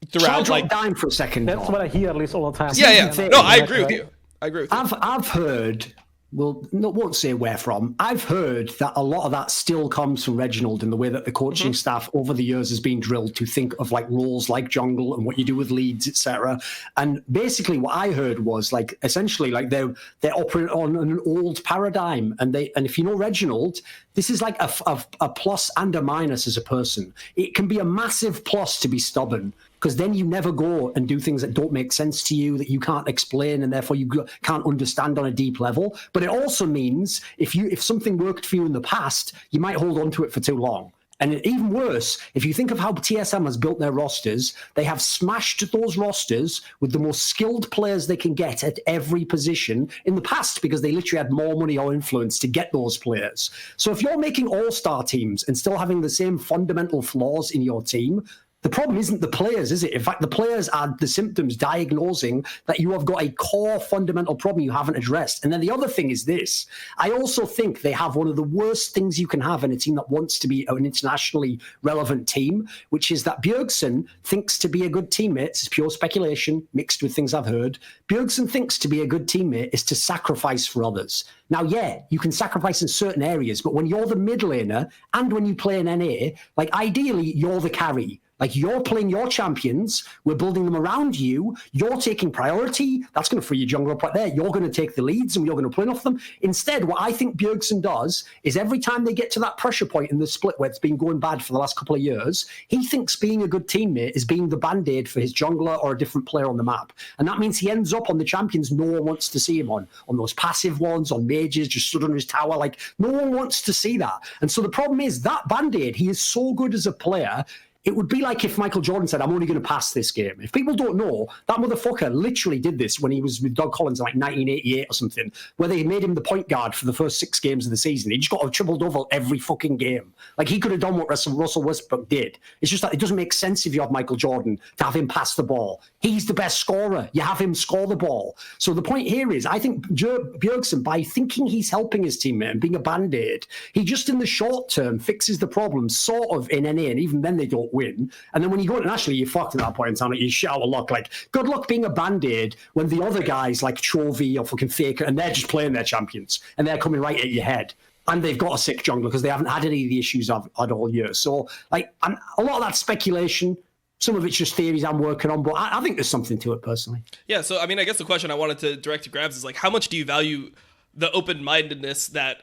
[SPEAKER 1] throughout.
[SPEAKER 2] Like down for a second.
[SPEAKER 3] That's what I hear at least all the time.
[SPEAKER 1] Yeah. No, I agree with you.
[SPEAKER 2] I've heard. Well, won't say where from. I've heard that a lot of that still comes from Reginald in the way that the coaching staff over the years has been drilled to think of like roles like jungle and what you do with leads, etc. And basically, what I heard was like essentially like they're operating on an old paradigm, and if you know Reginald, this is like a plus and a minus as a person. It can be a massive plus to be stubborn, because then you never go and do things that don't make sense to you, that you can't explain, and therefore you can't understand on a deep level. But it also means if something worked for you in the past, you might hold on to it for too long. And even worse, if you think of how TSM has built their rosters, they have smashed those rosters with the most skilled players they can get at every position in the past, because they literally had more money or influence to get those players. So if you're making all-star teams and still having the same fundamental flaws in your team, the problem isn't the players, is it? In fact, the players are the symptoms diagnosing that you have got a core fundamental problem you haven't addressed. And then the other thing is this. I also think they have one of the worst things you can have in a team that wants to be an internationally relevant team, which is that Bjergsen thinks to be a good teammate. It's pure speculation mixed with things I've heard. Bjergsen thinks to be a good teammate is to sacrifice for others. Now, yeah, you can sacrifice in certain areas, but when you're the mid laner and when you play an NA, like ideally you're the carry. Like, you're playing your champions, we're building them around you, you're taking priority, that's going to free your jungler up right there, you're going to take the leads and you're going to play off them. Instead, what I think Bjergsen does is every time they get to that pressure point in the split where it's been going bad for the last couple of years, he thinks being a good teammate is being the band-aid for his jungler or a different player on the map. And that means he ends up on the champions no one wants to see him on those passive ones, on mages, just stood on his tower. Like, no one wants to see that. And so the problem is that band-aid, he is so good as a player. It would be like if Michael Jordan said, I'm only going to pass this game. If people don't know, that motherfucker literally did this when he was with Doug Collins in like 1988 or something, where they made him the point guard for the first 6 games of the season. He just got a triple-double every fucking game. Like, he could have done what Russell Westbrook did. It's just that it doesn't make sense if you have Michael Jordan to have him pass the ball. He's the best scorer. You have him score the ball. So the point here is, I think Bjergsen, by thinking he's helping his teammate and being a band-aid, he just in the short term fixes the problem sort of in NA, and even then they don't win. And then when you go internationally, you're fucked at that point in time. You shit out of luck. Like, good luck being a band-aid when the other guys like Chovy or fucking Faker, and they're just playing their champions and they're coming right at your head. And they've got a sick jungler because they haven't had any of the issues I've had all year. So, like, and a lot of that speculation, some of it's just theories I'm working on, but I think there's something to it personally.
[SPEAKER 1] Yeah, so I mean, I guess the question I wanted to direct to Grabbz is like, how much do you value the open-mindedness that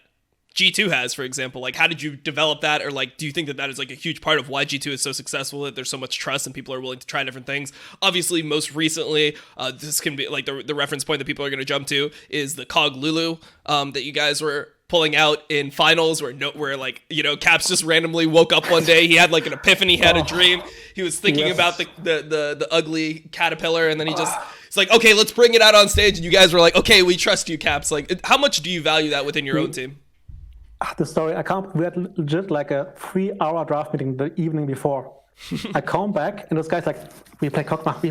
[SPEAKER 1] G2 has, for example? Like, how did you develop that? Or like, do you think that that is like a huge part of why G2 is so successful, that there's so much trust and people are willing to try different things? Obviously, most recently, this can be like the reference point that people are going to jump to is the Cog Lulu that you guys were pulling out in finals, where like, you know, Caps just randomly woke up one day, he had like an epiphany, he had a dream, he was thinking about the ugly caterpillar, and then it's like, okay, let's bring it out on stage, and you guys were like, okay, we trust you, Caps. Like, how much do you value that within your own team?
[SPEAKER 3] The story, we had legit like a 3-hour draft meeting the evening before. I come back and those guys like, we play Kog'Maw.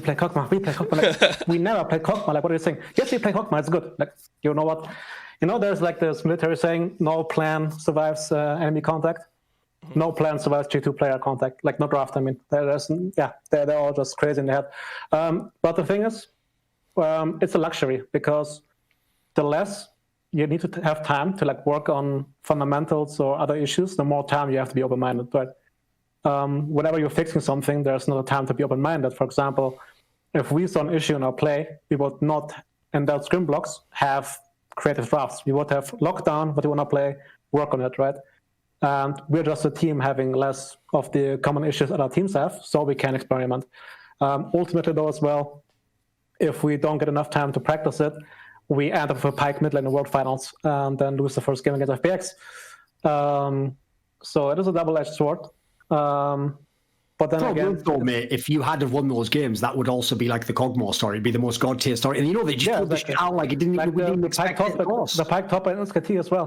[SPEAKER 3] Like, we never play Kog'Maw. Like, what are you saying? Yes, we play Kog'Maw, it's good. Like, you know what? You know, there's like this military saying, no plan survives enemy contact. No plan survives G2 player contact. Like, no draft, I mean. They're all just crazy in the head. But the thing is, it's a luxury, because the less you need to have time to like work on fundamentals or other issues, the more time you have to be open-minded. But whenever you're fixing something, there's not a time to be open-minded. For example, if we saw an issue in our play, we would not, in that scrim blocks, have creative drafts. We would have lockdown what we want to play, work on it, right? And we're just a team having less of the common issues other teams have, so we can experiment. Ultimately, though, as well, if we don't get enough time to practice it, we end up with a Pike mid lane in the World Finals and then lose the first game against FPX. So it is a double-edged sword. But then again,
[SPEAKER 2] though, mate, if you had won those games, that would also be like the Kog'Maw story, it'd be the most god tier story. And you know, they just put the shit out like it didn't like even expect it.
[SPEAKER 3] The Pike top and SKT as well.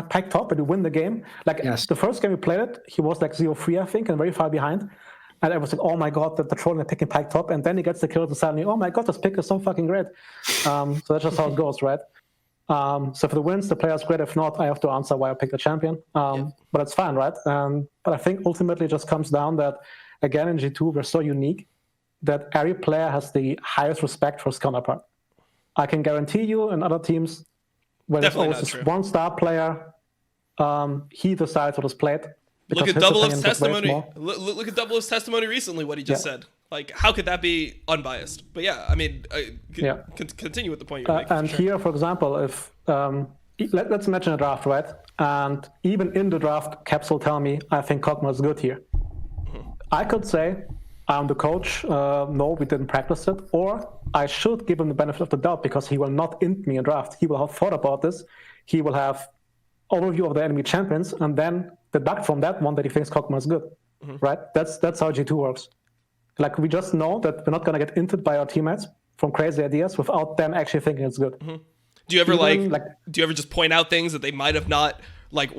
[SPEAKER 3] Pike top, and you win the game. Like, the first game we played it, he was like 0-3, I think, and very far behind. And I was like, oh my god, the trolling and picking Pike top, and then he gets the kill to suddenly, oh my god, this pick is so fucking great. So that's just how it goes, right? So if it wins, the player's great. If not, I have to answer why I picked the champion. But it's fine, right? But I think ultimately it just comes down that, again, in G2, we're so unique that every player has the highest respect for his counterpart. I can guarantee you in other teams, when there's always this one star player, he decides what is played.
[SPEAKER 1] Look at Doublelift's testimony. Look at Doublelift's testimony recently, what he just said. Like, how could that be unbiased? But yeah, I mean, continue with the point you're making.
[SPEAKER 3] And here, for example, if let's imagine a draft, right? And even in the draft, Caps will tell me, I think Kog'Maw is good here. I could say, I'm the coach, no, we didn't practice it, or I should give him the benefit of the doubt because he will not int me in draft. He will have thought about this. He will have overview of the enemy champions, and then deduct from that one that he thinks Kog'Maw is good, right? That's how G2 works. Like, we just know that we're not going to get inted by our teammates from crazy ideas without them actually thinking it's good.
[SPEAKER 1] Do you ever do you ever just point out things that they might have not like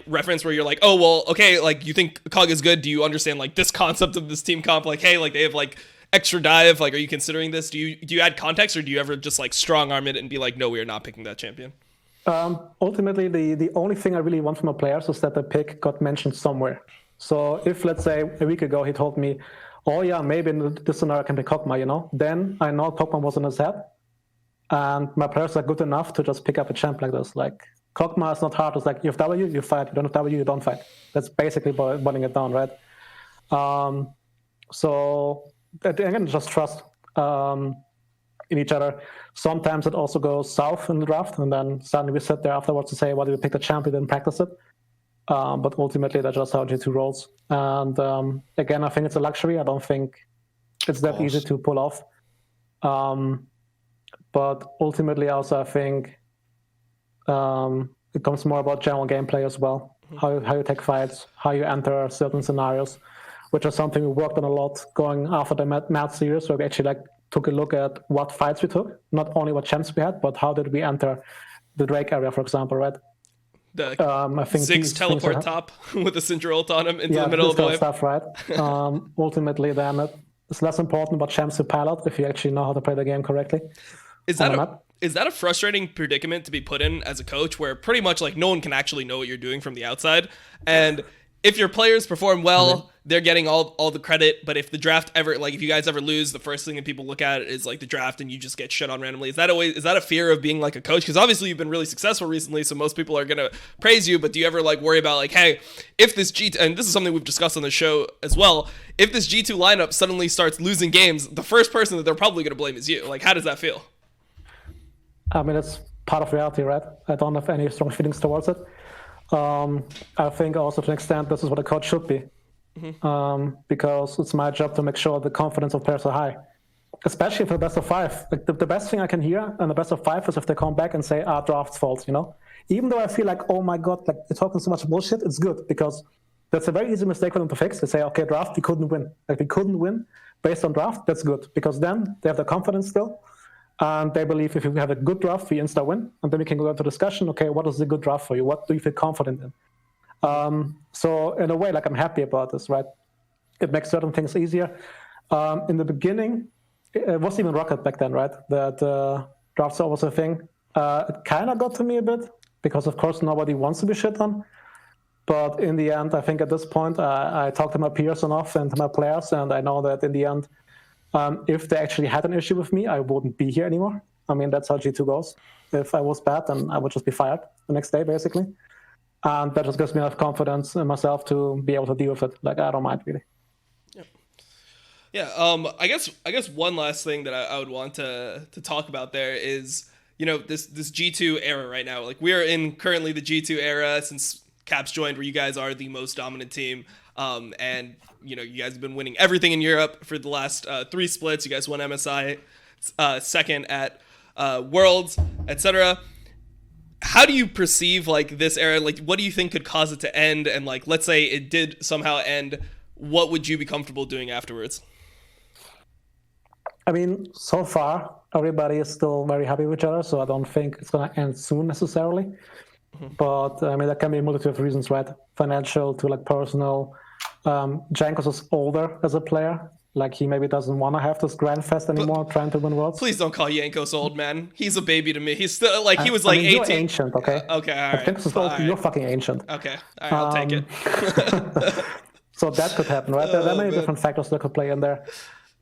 [SPEAKER 1] reference, where you're like, oh well, okay, like, you think Cog is good, do you understand like this concept of this team comp, like, hey, like they have like extra dive, like, are you considering this? Do you add context, or do you ever just like strong arm it and be like, no, we are not picking that champion?
[SPEAKER 3] Ultimately, the only thing I really want from a player is that the pick got mentioned somewhere. So if, let's say, a week ago he told me, oh yeah, maybe in this scenario I can pick Kog'Maw, you know, then I know Kog'Maw was in his head, and my players are good enough to just pick up a champ like this. Like, Kog'Maw is not hard. It's like, you have W, you fight. You don't have W, you don't fight. That's basically boiling it down, right? So again, just trust in each other. Sometimes it also goes south in the draft, and then suddenly we sit there afterwards to say, "Why did we pick the champ? We didn't practice it." But ultimately, that's just how G2 rolls. And again, I think it's a luxury. I don't think it's that easy to pull off. But ultimately, also, I think it comes more about general gameplay as well. How you take fights, how you enter certain scenarios, which is something we worked on a lot going after the Mad series, where we actually took a look at what fights we took, not only what champs we had, but how did we enter the Drake area, for example, right?
[SPEAKER 1] The Ziggs teleport top with the Syndra ult on him into the middle of the wave.
[SPEAKER 3] Stuff, right? Ultimately, then it's less important what champs you pilot if you actually know how to play the game correctly.
[SPEAKER 1] Is that a frustrating predicament to be put in as a coach, where pretty much no one can actually know what you're doing from the outside? And if your players perform well, they're getting all the credit. But if the draft ever, if you guys ever lose, the first thing that people look at is the draft, and you just get shit on randomly. Is that a fear of being a coach? Because obviously you've been really successful recently, so most people are gonna praise you. But do you ever worry about hey, if this G2, and this is something we've discussed on the show as well, if this G2 lineup suddenly starts losing games, the first person that they're probably gonna blame is you. How does that feel?
[SPEAKER 3] I mean, it's part of reality, right? I don't have any strong feelings towards it. I think also to an extent this is what a coach should be, because it's my job to make sure the confidence of players are high, especially for the best of five. The best thing I can hear in the best of five is if they come back and say, draft's fault, Even though I feel oh my God, you're talking so much bullshit, it's good, because that's a very easy mistake for them to fix. They say, okay, draft, we couldn't win. We couldn't win based on draft, that's good, because then they have the confidence still. And they believe if you have a good draft, we insta win. And then we can go into discussion, okay, what is a good draft for you? What do you feel confident in? So in a way, I'm happy about this, right? It makes certain things easier. In the beginning, it wasn't even Rocket back then, right? That drafts was a thing. It kind of got to me a bit, because of course nobody wants to be shit on. But in the end, I think at this point, I talked to my peers enough and to my players, and I know that in the end, if they actually had an issue with me, I wouldn't be here anymore. I mean, that's how G2 goes. If I was bad, then I would just be fired the next day, basically. And that just gives me enough confidence in myself to be able to deal with it. I don't mind, really.
[SPEAKER 1] Yeah. I guess one last thing that I would want to talk about there is, this G2 era right now. We are in currently the G2 era since Caps joined, where you guys are the most dominant team. And you guys have been winning everything in Europe for the last 3 splits. You guys won MSI second at Worlds, etc. How do you perceive this era? What do you think could cause it to end? And let's say it did somehow end, what would you be comfortable doing afterwards?
[SPEAKER 3] I mean, so far everybody is still very happy with each other, so I don't think it's gonna end soon necessarily. But I mean, there can be a multitude of reasons, right? Financial to personal. Jankos is older as a player. He maybe doesn't want to have this grand fest anymore, trying to win worlds.
[SPEAKER 1] Please don't call Jankos old, man. He's a baby to me. He's still he was 18.
[SPEAKER 3] You're ancient, okay?
[SPEAKER 1] Okay, all right.
[SPEAKER 3] Jankos is old. Right. You're fucking ancient.
[SPEAKER 1] Okay, all right, I'll take it.
[SPEAKER 3] So that could happen, right? There are many different factors that could play in there.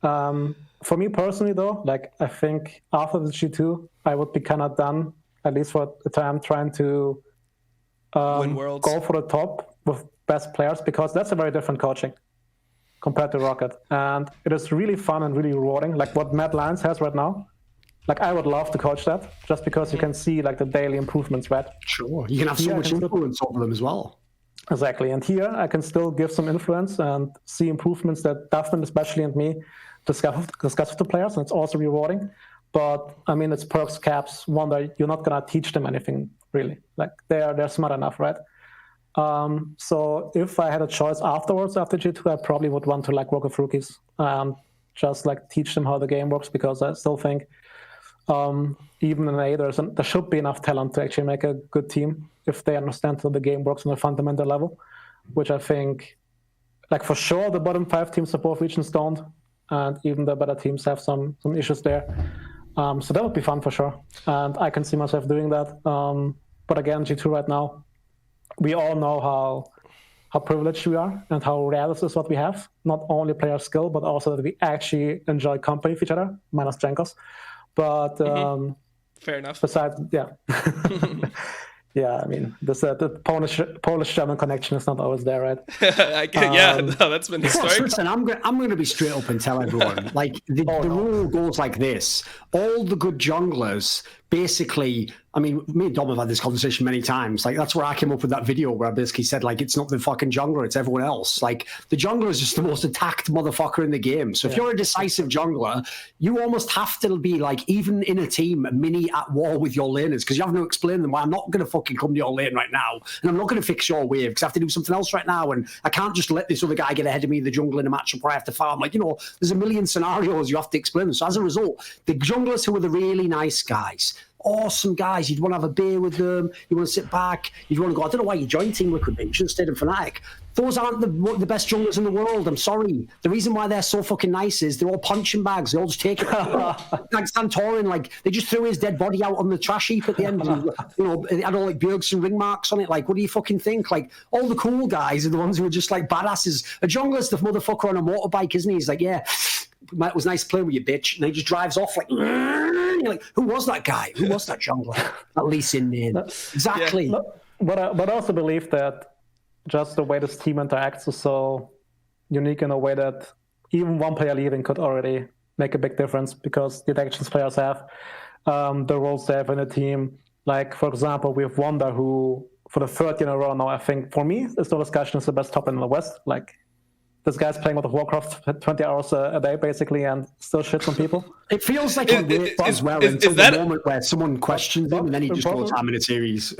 [SPEAKER 3] For me personally, though, I think after the G2, I would be kind of done, at least for the time, trying to
[SPEAKER 1] win worlds,
[SPEAKER 3] go for the top with best players, because that's a very different coaching compared to Rocket, and it is really fun and really rewarding. What Matt Lyons has right now, I would love to coach that, just because you can see the daily improvements, right?
[SPEAKER 2] Sure, you can have so much influence over them as well.
[SPEAKER 3] Exactly, and here I can still give some influence and see improvements that Duffman, especially, and me discuss with the players, and it's also rewarding. But I mean, it's perks, caps, wonder, you're not gonna teach them anything really. They're smart enough, right? So if I had a choice afterwards, after G2, I probably would want to work with rookies and just teach them how the game works, because I still think even in A, there should be enough talent to actually make a good team if they understand how the game works on a fundamental level, which I think, for sure, the bottom 5 teams of both regions don't, and even the better teams have some issues there. So that would be fun for sure, and I can see myself doing that. But again, G2 right now, we all know how privileged we are and how rare this is what we have. Not only player skill, but also that we actually enjoy company with each other, minus Jankos. But
[SPEAKER 1] fair enough.
[SPEAKER 3] Besides, yeah. Yeah, I mean, the Polish-German connection is not always there, right?
[SPEAKER 1] That's been historic.
[SPEAKER 2] Listen, I'm going to be straight up and tell everyone, like, the rule goes like this. All the good junglers, basically, I mean, me and Dom have had this conversation many times. Like, that's where I came up with that video where I basically said, like, it's not the fucking jungler, it's everyone else. Like, the jungler is just the most attacked motherfucker in the game. So if you're a decisive jungler, you almost have to be, like, even in a team, mini at war with your laners, because you have to explain them why I'm not going to fucking come to your lane right now, and I'm not going to fix your wave, because I have to do something else right now, and I can't just let this other guy get ahead of me in the jungle in a matchup where I have to farm. Like, you know, there's a million scenarios you have to explain them. So as a result, the junglers who are the really nice guys, awesome guys, you'd want to have a beer with them, you want to sit back, you'd want to go, I don't know why you joined Team Liquid, but you should have stayed in Fnatic. Those aren't the best junglers in the world, I'm sorry. The reason why they're so fucking nice is they're all punching bags, they all just take it. Like Santorin, like, they just threw his dead body out on the trash heap at the end, you know, it had all like Bjergsen ring marks on it. Like, what do you fucking think? Like, all the cool guys are the ones who are just like badasses. A jungler's the motherfucker on a motorbike, isn't he? He's like, yeah, it was nice playing with you, bitch. And he just drives off like, you're like, who was that guy? Who was that jungler? At least in name. Exactly.
[SPEAKER 3] Yeah. But I also believe that just the way this team interacts is so unique in a way that even one player leaving could already make a big difference, because the actions players have, the roles they have in the team. Like, for example, we have Wanda, who for the third year in a row now, I think, for me, there's no discussion, is the best top in the West. Like, this guy's playing World of Warcraft 20 hours a day, basically, and still shits on people.
[SPEAKER 2] It feels like a weird as well until the moment where someone questions him, and then he just goes, I'm in a series.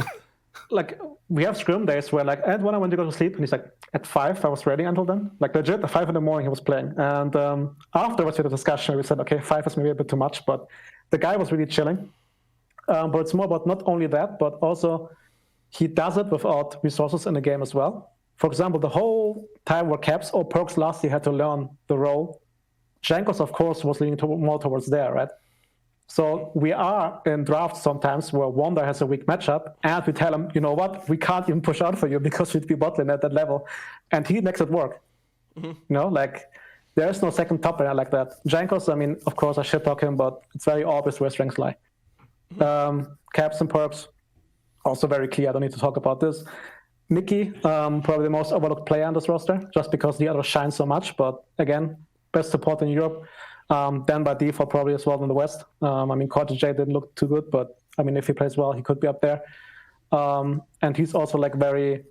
[SPEAKER 3] Like, we have scrim days where, like, when I went to go to sleep, and he's like, at 5, I was ready until then. Like, legit, at 5 in the morning, he was playing. And afterwards, we had a discussion, we said, okay, 5 is maybe a bit too much, but the guy was really chilling. But it's more about not only that, but also he does it without resources in the game as well. For example, the whole time where Caps or Perks last year had to learn the role, Jankos, of course, was leaning more towards there, right? So we are in drafts sometimes where Wanda has a weak matchup, and we tell him, you know what, we can't even push out for you because we'd be botlane at that level. And he makes it work. Mm-hmm. You know, like, there is no second top laner like that. Jankos, I mean, of course, I shit talk him, but it's very obvious where strengths lie. Mm-hmm. Caps and Perks, also very clear. I don't need to talk about this. Nikki, probably the most overlooked player on this roster, just because the others shine so much. But again, best support in Europe. Then by default, probably as well in the West. I mean, kha'zix didn't look too good, but I mean, if he plays well, he could be up there. And he's also like very,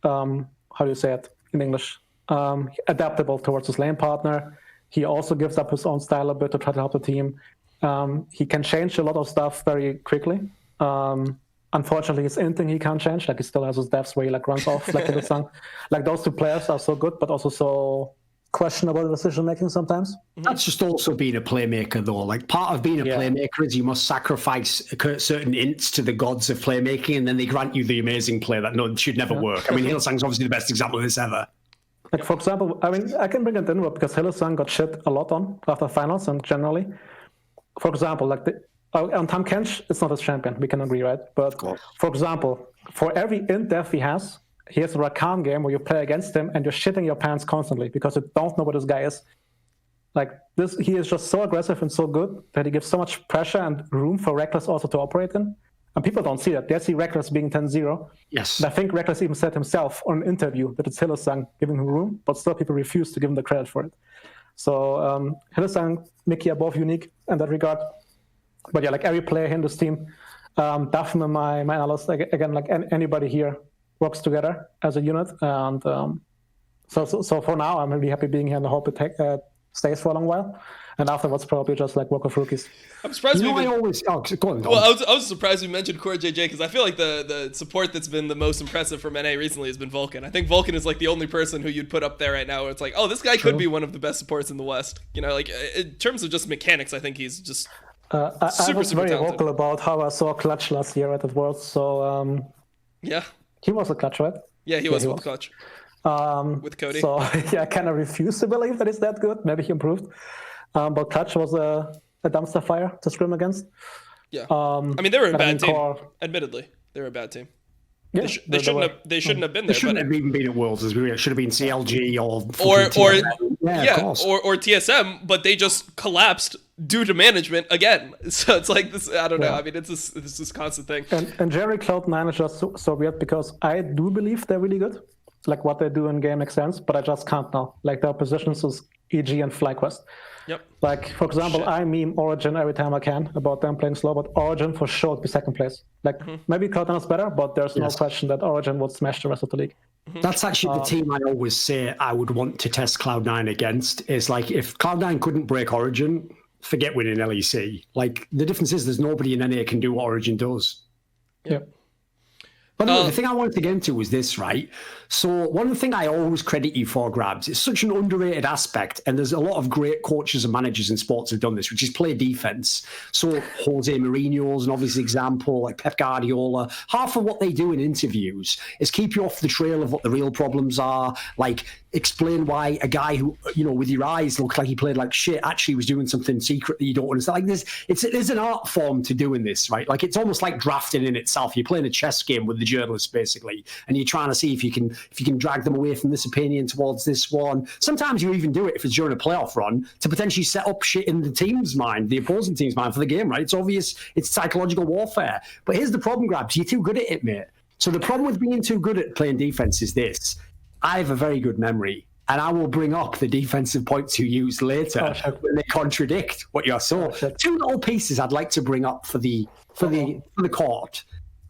[SPEAKER 3] how do you say it in English? Adaptable towards his lane partner. He also gives up his own style a bit to try to help the team. He can change a lot of stuff very quickly. Unfortunately, his inting he can't change. Like, he still has his deaths where he like runs off like in the sun. Like, those two players are so good, but also so questionable decision making sometimes.
[SPEAKER 2] That's just also being a playmaker, though. Like, part of being a playmaker is you must sacrifice certain ints to the gods of playmaking, and then they grant you the amazing play that should never work. I mean, Hillsang's obviously the best example of this ever.
[SPEAKER 3] Like, for example, I mean, I can bring it in because Hillsang got shit a lot on after finals and generally. For example, like on Tam Kench, it's not his champion. We can agree, right? But for example, for every int death he has a Rakan game where you play against him and you're shitting your pants constantly because you don't know what this guy is. Like, this, he is just so aggressive and so good that he gives so much pressure and room for Reckless also to operate in. And people don't see that. They see Reckless being 10-0.
[SPEAKER 2] Yes.
[SPEAKER 3] And I think Reckless even said himself on an interview that it's Hillsang giving him room, but still people refuse to give him the credit for it. So Hillsang, Mickey are both unique in that regard. But yeah, like, every player in this team, Daphne, my analyst, again, like anybody here, works together as a unit. And so for now, I'm really happy being here, and I hope it stays for a long while. And afterwards, probably just like work with rookies.
[SPEAKER 1] I'm surprised
[SPEAKER 2] go on.
[SPEAKER 1] Well, I was surprised we mentioned CoreJJ because I feel like the support that's been the most impressive from NA recently has been Vulcan. I think Vulcan is like the only person who you'd put up there right now where it's like, oh, this guy could be one of the best supports in the West. You know, like, in terms of just mechanics, I think he's just
[SPEAKER 3] I was very vocal about how I saw Clutch last year at the Worlds. So
[SPEAKER 1] yeah,
[SPEAKER 3] he was a Clutch, right?
[SPEAKER 1] Yeah, he was with Clutch. With Cody.
[SPEAKER 3] So yeah, I kind of refuse to believe that he's that good. Maybe he improved. But Clutch was a dumpster fire to scrim against.
[SPEAKER 1] Yeah. I mean, they were a bad team. Admittedly, they were a bad team.
[SPEAKER 3] Yeah,
[SPEAKER 1] They shouldn't have been there.
[SPEAKER 2] They shouldn't have even been at Worlds. It should have been CLG or
[SPEAKER 1] TSM, but they just collapsed due to management again. So it's like this. I don't know. I mean, it's this constant thing.
[SPEAKER 3] And Jerry Cloud9 is just so weird because I do believe they're really good. Like what they do in game makes sense, but I just can't now. Like their positions is EG and FlyQuest.
[SPEAKER 1] Yep.
[SPEAKER 3] Like, for example, I meme Origin every time I can about them playing slow, but Origin for sure would be second place. Like, maybe Cloud9 is better, but there's no question that Origin would smash the rest of the league.
[SPEAKER 2] That's actually the team I always say I would want to test Cloud9 against. Is like, if Cloud9 couldn't break Origin, forget winning LEC. Like, the difference is there's nobody in NA can do what Origin does.
[SPEAKER 3] Yeah.
[SPEAKER 2] But no, the thing I wanted to get into was this, right? So one of the things I always credit you for, Grabbz, it's such an underrated aspect, and there's a lot of great coaches and managers in sports who've done this, which is play defense. So Jose Mourinho's an obvious example, like Pep Guardiola. Half of what they do in interviews is keep you off the trail of what the real problems are, like explain why a guy who, you know, with your eyes looked like he played like shit actually was doing something secret that you don't understand. Like this, there's an art form to doing this, right? Like it's almost like drafting in itself. You're playing a chess game with the journalists basically, and you're trying to see if you can drag them away from this opinion towards this one. Sometimes you even do it if it's during a playoff run to potentially set up shit in the team's mind, the opposing team's mind for the game, right? It's obvious, it's psychological warfare. But here's the problem, Grabbz, you're too good at it, mate. So the problem with being too good at playing defense is this. I have a very good memory, and I will bring up the defensive points you use later when they contradict what you're saying. Two little pieces I'd like to bring up for the court.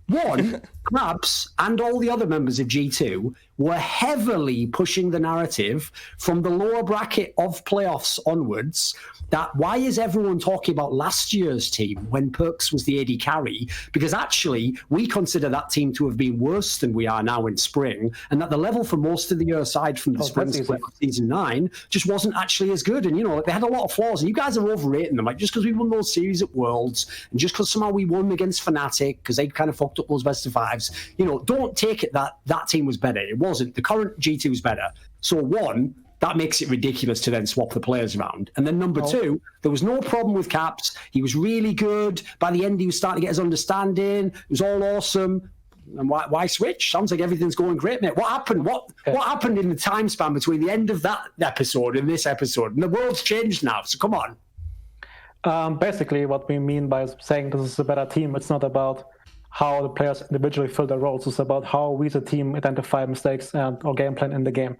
[SPEAKER 2] One, Grabbz and all the other members of G2 were heavily pushing the narrative from the lower bracket of playoffs onwards that why is everyone talking about last year's team when Perks was the AD carry? Because actually, we consider that team to have been worse than we are now in spring, and that the level for most of the year, aside from the spring split of season 9, just wasn't actually as good. And, you know, they had a lot of flaws, and you guys are overrating them. Like, just because we won those series at Worlds, and just because somehow we won against Fnatic, because they kind of fucked up those best of fives, you know, don't take it that that team was better. It wasn't. The current G2 is better. So, one, that makes it ridiculous to then swap the players around. And then number two, there was no problem with Caps. He was really good. By the end, he was starting to get his understanding. It was all awesome. And why switch? Sounds like everything's going great, mate. What happened? What happened in the time span between the end of that episode and this episode? And the world's changed now, so come on.
[SPEAKER 3] Basically, what we mean by saying this is a better team, it's not about how the players individually fill their roles. It's about how we as a team identify mistakes and or game plan in the game.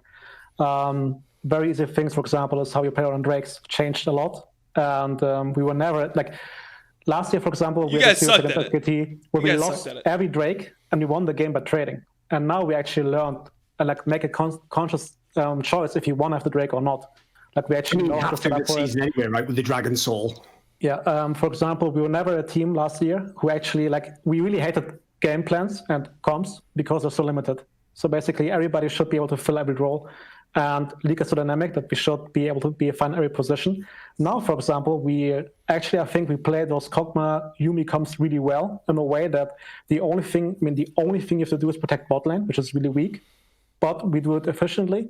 [SPEAKER 3] Very easy things, for example, is how you play on Drakes changed a lot. And we were never, like, last year, for example, we had a series against SKT where we lost every Drake and we won the game by trading. And now we actually learned and like make a conscious choice if you want to have the Drake or not. Like we actually know
[SPEAKER 2] have to the season anyway, right, with the Dragon Soul.
[SPEAKER 3] Yeah, for example, we were never a team last year who actually, like, we really hated game plans and comps because they're so limited. So basically, everybody should be able to fill every role. And League is so dynamic that we should be able to find every position. Now, for example, I think we play those Kog'Maw Yuumi comps really well in a way that the only thing you have to do is protect bot lane, which is really weak. But we do it efficiently.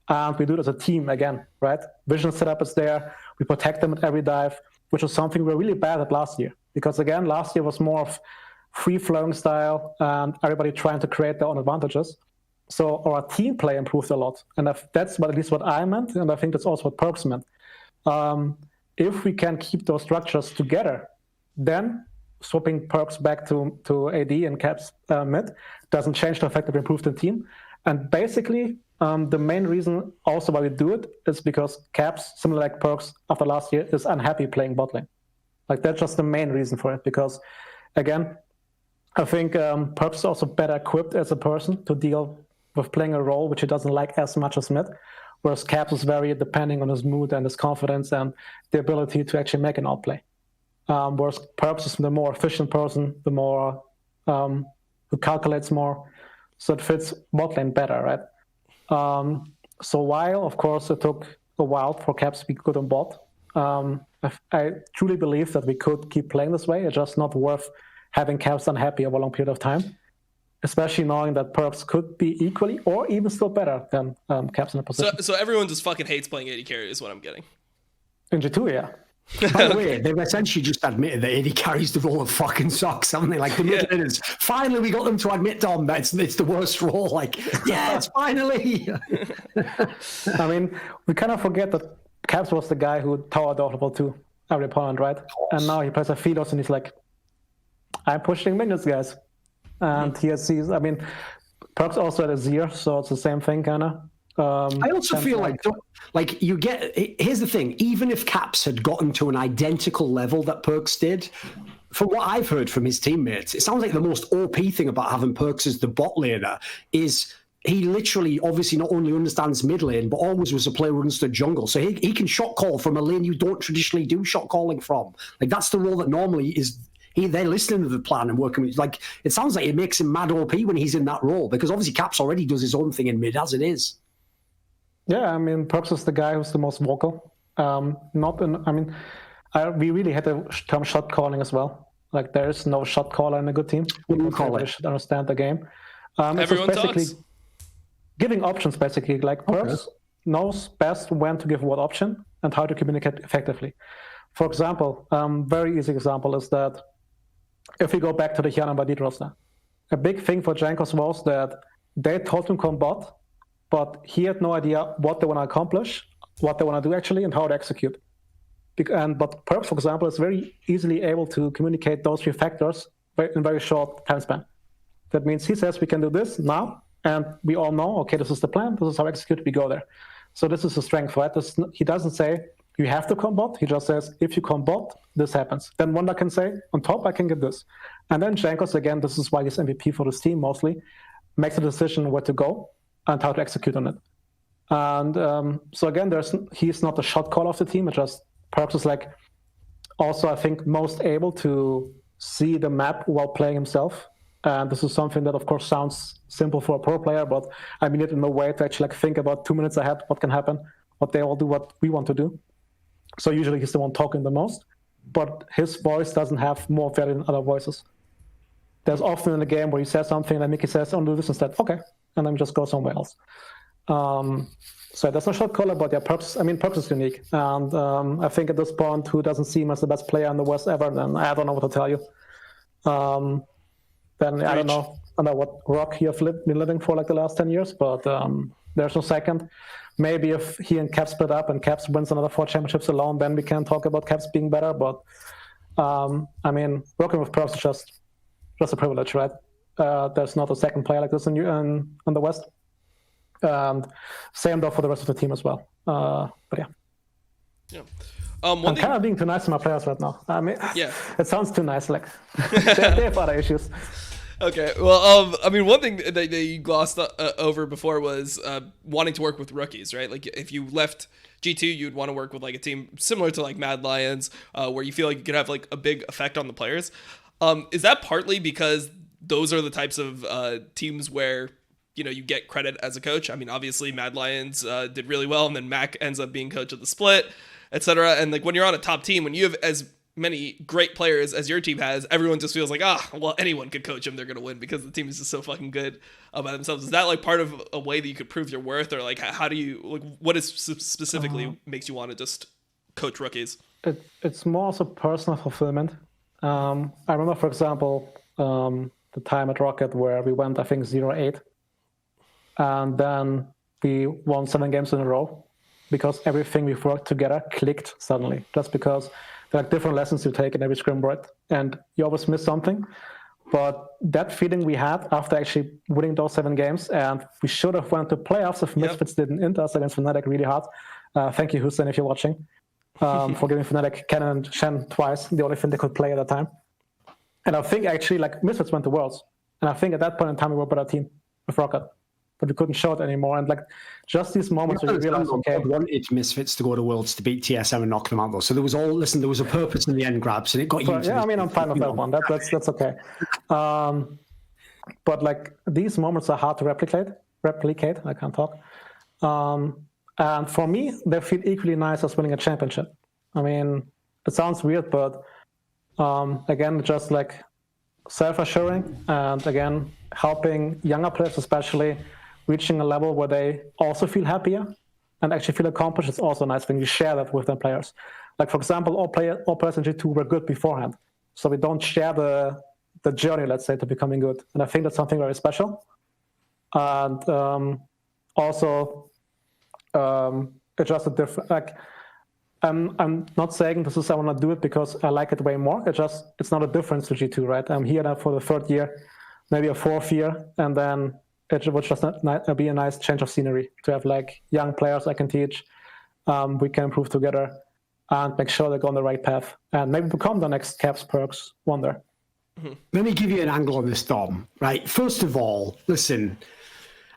[SPEAKER 3] And we do it as a team again, right? Vision setup is there. We protect them at every dive, which is something we were really bad at last year. Because again, last year was more of free-flowing style and everybody trying to create their own advantages. So our team play improved a lot. And that's at least what I meant, and I think that's also what Perks meant. If we can keep those structures together, then swapping Perks back to AD and Caps mid doesn't change the fact that we improved the team. And basically, the main reason also why we do it is because Caps, similar like Perks after last year, is unhappy playing bot lane. Like, that's just the main reason for it. Because, again, I think Perks is also better equipped as a person to deal with playing a role which he doesn't like as much as mid, whereas Caps is very depending on his mood and his confidence and the ability to actually make an outplay. Whereas Perks is the more efficient person, the more who calculates more, so it fits bot lane better, right? So while, of course, it took a while for Caps to be good on bot, I truly believe that we could keep playing this way. It's just not worth having Caps unhappy over a long period of time, especially knowing that Perks could be equally or even still better than Caps in a position.
[SPEAKER 1] So everyone just fucking hates playing AD carry is what I'm getting.
[SPEAKER 3] In G2, yeah.
[SPEAKER 2] By the way, they've essentially just admitted that Eddie carries the role of fucking socks, haven't they? Like the mid laners. Finally, we got them to admit, Dom, that it's the worst role. Like, yes, finally.
[SPEAKER 3] I mean, we kind of forget that Grabbz was the guy who towered over to every opponent, right? And now he plays a Fidos and he's like, I'm pushing minions, guys. And he sees, I mean, Perks also had a Zir, so it's the same thing, kind of.
[SPEAKER 2] I also feel like you get. Here's the thing: even if Caps had gotten to an identical level that Perks did, from what I've heard from his teammates, it sounds like the most OP thing about having Perks as the bot laner is he literally, obviously, not only understands mid lane, but always was a player who understood jungle. So he can shot call from a lane you don't traditionally do shot calling from. Like that's the role that normally is. They're listening to the plan and working with. Like it sounds like it makes him mad OP when he's in that role because obviously Caps already does his own thing in mid as it is.
[SPEAKER 3] Yeah, I mean, Perks is the guy who's the most vocal. We really had the term shot calling as well. Like, there is no shot caller in a good team.
[SPEAKER 2] What do you call it?
[SPEAKER 3] Should understand the game.
[SPEAKER 1] Everyone
[SPEAKER 3] it's basically
[SPEAKER 1] talks.
[SPEAKER 3] Giving options, basically. Like, Perks knows best when to give what option and how to communicate effectively. For example, very easy example is that if we go back to the Hyana and Badit roster, a big thing for Jankos was that they told him come bot, but he had no idea what they want to accomplish, what they want to do actually, and how to execute. But Perks, for example, is very easily able to communicate those three factors in very short time span. That means he says we can do this now, and we all know, okay, this is the plan, this is how we execute, we go there. So this is a strength, right? He doesn't say you have to come bot, he just says if you come bot, this happens. Then Wanda can say, on top, I can get this. And then Jankos, again, this is why he's MVP for this team mostly, makes a decision where to go and how to execute on it. And so again, he's not the shot caller of the team. It just Perks is like also, I think, most able to see the map while playing himself. And this is something that, of course, sounds simple for a pro player, but I mean it in a way to actually think about 2 minutes ahead, what can happen, what they all do, what we want to do. So usually he's the one talking the most, but his voice doesn't have more value than other voices. There's often in the game where he says something and Mickey says, "Oh, do this instead." Okay. And then just go somewhere else. So there's no shot caller, but yeah, Perks is unique. And I think at this point, who doesn't see him as the best player in the West ever, then I don't know what to tell you. Then I don't know what rock you have been living for like the last 10 years, but there's no second. Maybe if he and Caps split up and Caps wins another 4 championships alone, then we can talk about Caps being better. But I mean, working with Perks is just a privilege, right? There's not a second player like this in the West. And same though for the rest of the team as well. But yeah.
[SPEAKER 1] Yeah.
[SPEAKER 3] I'm kind of being too nice to my players right now. I mean,
[SPEAKER 1] yeah,
[SPEAKER 3] it sounds too nice. Like they have other issues.
[SPEAKER 1] Okay, well, I mean, one thing that you glossed over before was wanting to work with rookies, right? Like, if you left G2, you'd want to work with like a team similar to like Mad Lions, where you feel like you could have like a big effect on the players. Is that partly because those are the types of teams where, you know, you get credit as a coach? I mean, obviously Mad Lions did really well, and then Mac ends up being coach of the split, etc. And like when you're on a top team, when you have as many great players as your team has, everyone just feels like, well, anyone could coach them, they're going to win because the team is just so fucking good by themselves. Is that like part of a way that you could prove your worth, or like how do you, like, what is specifically makes you want to just coach rookies?
[SPEAKER 3] It's more of a personal fulfillment. I remember, for example, the time at Rocket where we went, I think, 0-8. And then we won 7 games in a row because everything we've worked together clicked suddenly. Just because there are different lessons you take in every scrim board, and you always miss something. But that feeling we had after actually winning those 7 games, and we should have went to playoffs if Misfits didn't int us against Fnatic really hard. Thank you, Hussein, if you're watching, for giving Fnatic Kennen and Shen twice, the only thing they could play at that time. And I think actually, like, Misfits went to Worlds. And I think at that point in time, we were a better team with Rocket. But we couldn't show it anymore. And like just these moments where you realize, okay,
[SPEAKER 2] I wanted Misfits to go to Worlds to beat TSM and knock them out though. So there was there was a purpose in the end, Grabbz, and it got you.
[SPEAKER 3] Yeah, I mean, I'm fine with that one. That's okay. But like these moments are hard to replicate. I can't talk. And for me, they feel equally nice as winning a championship. I mean, it sounds weird, but again, just like self-assuring, and again, helping younger players, especially, reaching a level where they also feel happier and actually feel accomplished. It's also nice when you share that with their players. Like, for example, all players in G2 were good beforehand. So we don't share the journey, let's say, to becoming good. And I think that's something very special. And also, it's just a different, like, I'm not saying this is I want to do it because I like it way more. It's not a difference to G2, right? I'm here now for the third year, maybe a fourth year, and then it would just be a nice change of scenery to have like young players I can teach. We can improve together and make sure they go on the right path and maybe become the next Caps Perks wonder.
[SPEAKER 2] Let me give you an angle on this, Dom. Right. First of all, listen,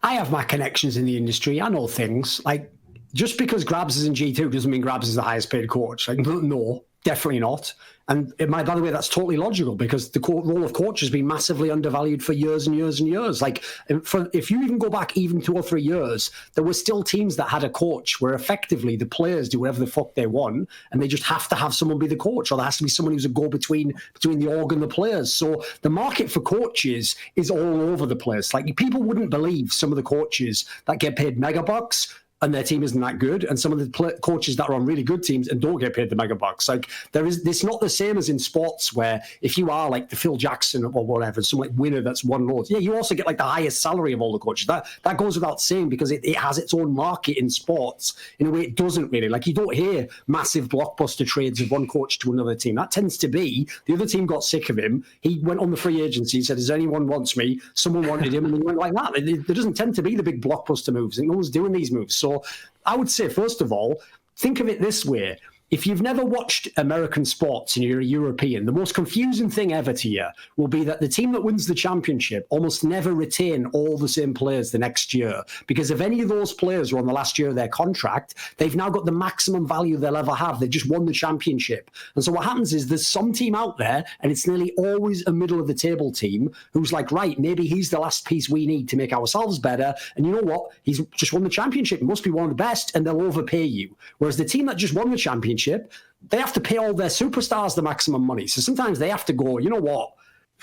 [SPEAKER 2] I have my connections in the industry. I know things. Like, just because Grabbz is in G2 doesn't mean Grabbz is the highest paid coach. Like, no, definitely not. And by the way, that's totally logical because the role of coach has been massively undervalued for years and years and years. Like, if you even go back even 2 or 3 years, there were still teams that had a coach where effectively the players do whatever the fuck they want, and they just have to have someone be the coach, or there has to be someone who's a go-between between the org and the players. So the market for coaches is all over the place. Like, people wouldn't believe some of the coaches that get paid megabucks and their team isn't that good, and some of the coaches that are on really good teams and don't get paid the mega bucks. Like, it's not the same as in sports where if you are like the Phil Jackson or whatever, some like winner that's won loads, yeah, you also get like the highest salary of all the coaches. That goes without saying because it has its own market in sports in a way it doesn't really. Like, you don't hear massive blockbuster trades of one coach to another team. That tends to be the other team got sick of him. He went on the free agency, said, "Does anyone wants me?" Someone wanted him, and he went like that. There doesn't tend to be the big blockbuster moves, and no one's doing these moves. So I would say, first of all, think of it this way. If you've never watched American sports and you're a European, the most confusing thing ever to you will be that the team that wins the championship almost never retain all the same players the next year. Because if any of those players are on the last year of their contract, they've now got the maximum value they'll ever have. They've just won the championship. And so what happens is there's some team out there, and it's nearly always a middle of the table team, who's like, right, maybe he's the last piece we need to make ourselves better. And you know what? He's just won the championship. He must be one of the best, and they'll overpay you. Whereas the team that just won the championship, they have to pay all their superstars the maximum money. So sometimes they have to go, you know what?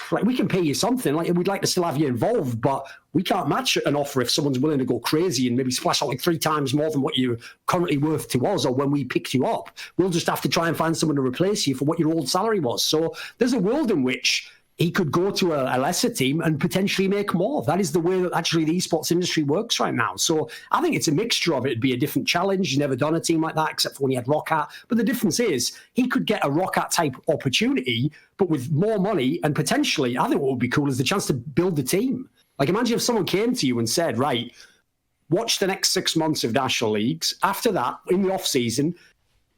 [SPEAKER 2] Like, we can pay you something. Like, we'd like to still have you involved, but we can't match an offer if someone's willing to go crazy and maybe splash out like 3 times more than what you're currently worth to us or when we picked you up. We'll just have to try and find someone to replace you for what your old salary was. So there's a world in which he could go to a lesser team and potentially make more. That is the way that actually the esports industry works right now. So I think it's a mixture of it. It'd be a different challenge. He's never done a team like that except for when he had Roccat. But the difference is he could get a Roccat type opportunity, but with more money, and potentially, I think what would be cool is the chance to build the team. Like, imagine if someone came to you and said, right, watch the next 6 months of National Leagues. After that, in the off season,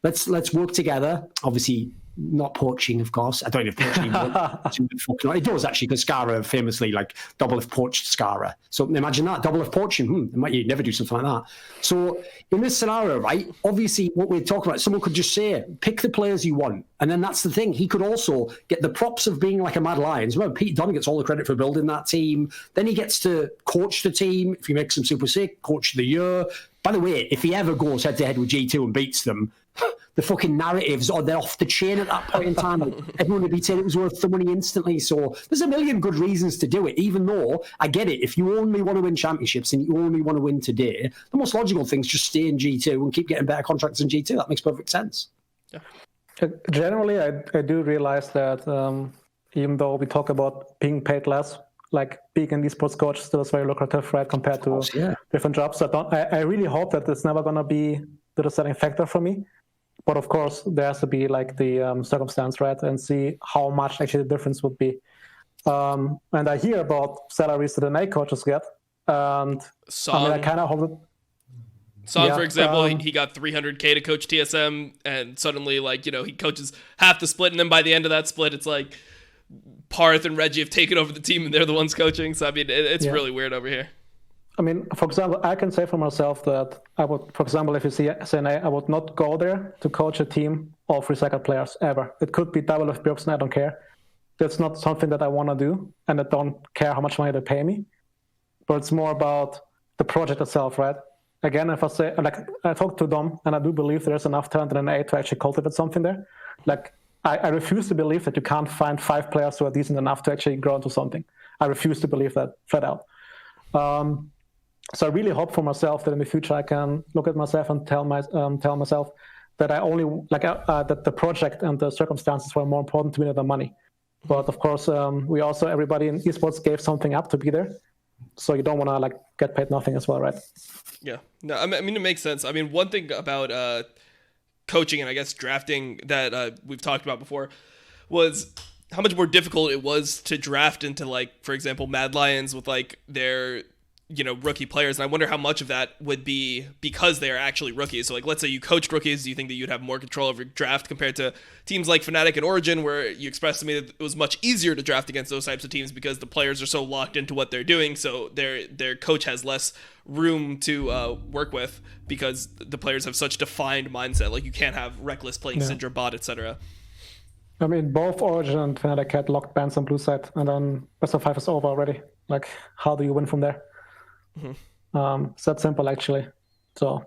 [SPEAKER 2] let's work together. Obviously, not poaching, of course. I don't know if poaching it does actually, because Scara famously, like, Doublelift poached Scara. So imagine that, Doublelift poaching. You'd never do something like that. So in this scenario, right, obviously what we're talking about, someone could just say, pick the players you want. And then that's the thing. He could also get the props of being like a Mad Lions. Remember, Pete Dunne gets all the credit for building that team. Then he gets to coach the team. If he makes them super sick, coach of the year. By the way, if he ever goes head-to-head with G2 and beats them, the fucking narratives, or they're off the chain at that point in time. Everyone would be saying it was worth the money instantly. So there's a million good reasons to do it, even though I get it. If you only want to win championships and you only want to win today, the most logical thing is just stay in G2 and keep getting better contracts in G2. That makes perfect sense.
[SPEAKER 1] Yeah.
[SPEAKER 3] Generally, I do realize that even though we talk about being paid less, like being an esports coach still is very lucrative, right, compared to different jobs. I really hope that it's never going to be the deciding factor for me. But of course, there has to be like the circumstance, right, and see how much actually the difference would be. And I hear about salaries that NA coaches get, and I kind of hope that.
[SPEAKER 1] Son, for example, he got $300K to coach TSM, and suddenly, like, you know, he coaches half the split, and then by the end of that split, it's like Parth and Reggie have taken over the team, and they're the ones coaching. So I mean, it's really weird over here.
[SPEAKER 3] I mean, for example, I can say for myself that I would, for example, if you see SNA, I would not go there to coach a team of recycled players ever. It could be Doublelift Burbs, and I don't care. That's not something that I want to do, and I don't care how much money they pay me. But it's more about the project itself, right? Again, if I say, like, I talked to Dom, and I do believe there's enough talent in NA to actually cultivate something there. Like, I refuse to believe that you can't find 5 players who are decent enough to actually grow into something. I refuse to believe that flat out. So I really hope for myself that in the future I can look at myself and tell myself that I only that the project and the circumstances were more important to me than the money. But of course, everybody in esports gave something up to be there, so you don't want to get paid nothing as well, right?
[SPEAKER 1] Yeah, no, I mean it makes sense. I mean, one thing about coaching and I guess drafting that we've talked about before was how much more difficult it was to draft into, for example, Mad Lions with their rookie players. And I wonder how much of that would be because they are actually rookies. So let's say you coached rookies, do you think that you'd have more control over your draft compared to teams like Fnatic and Origin, where you expressed to me that it was much easier to draft against those types of teams because the players are so locked into what they're doing, so their coach has less room to work with because the players have such defined mindset. You can't have Reckless playing Syndra bot, etc.
[SPEAKER 3] I mean, both Origin and Fnatic had locked bans on blue side, and then best of 5 is over already. How do you win from there? It's that simple, actually. So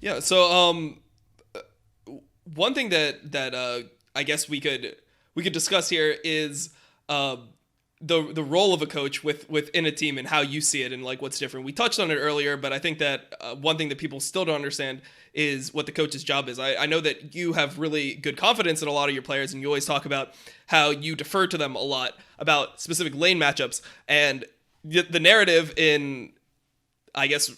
[SPEAKER 3] yeah. So one thing that I guess we could discuss here is the role of a coach within a team and how you see it and what's different. We touched on it earlier, but I think that one thing that people still don't understand is what the coach's job is. I know that you have really good confidence in a lot of your players, and you always talk about how you defer to them a lot about specific lane matchups. And the narrative in, I guess,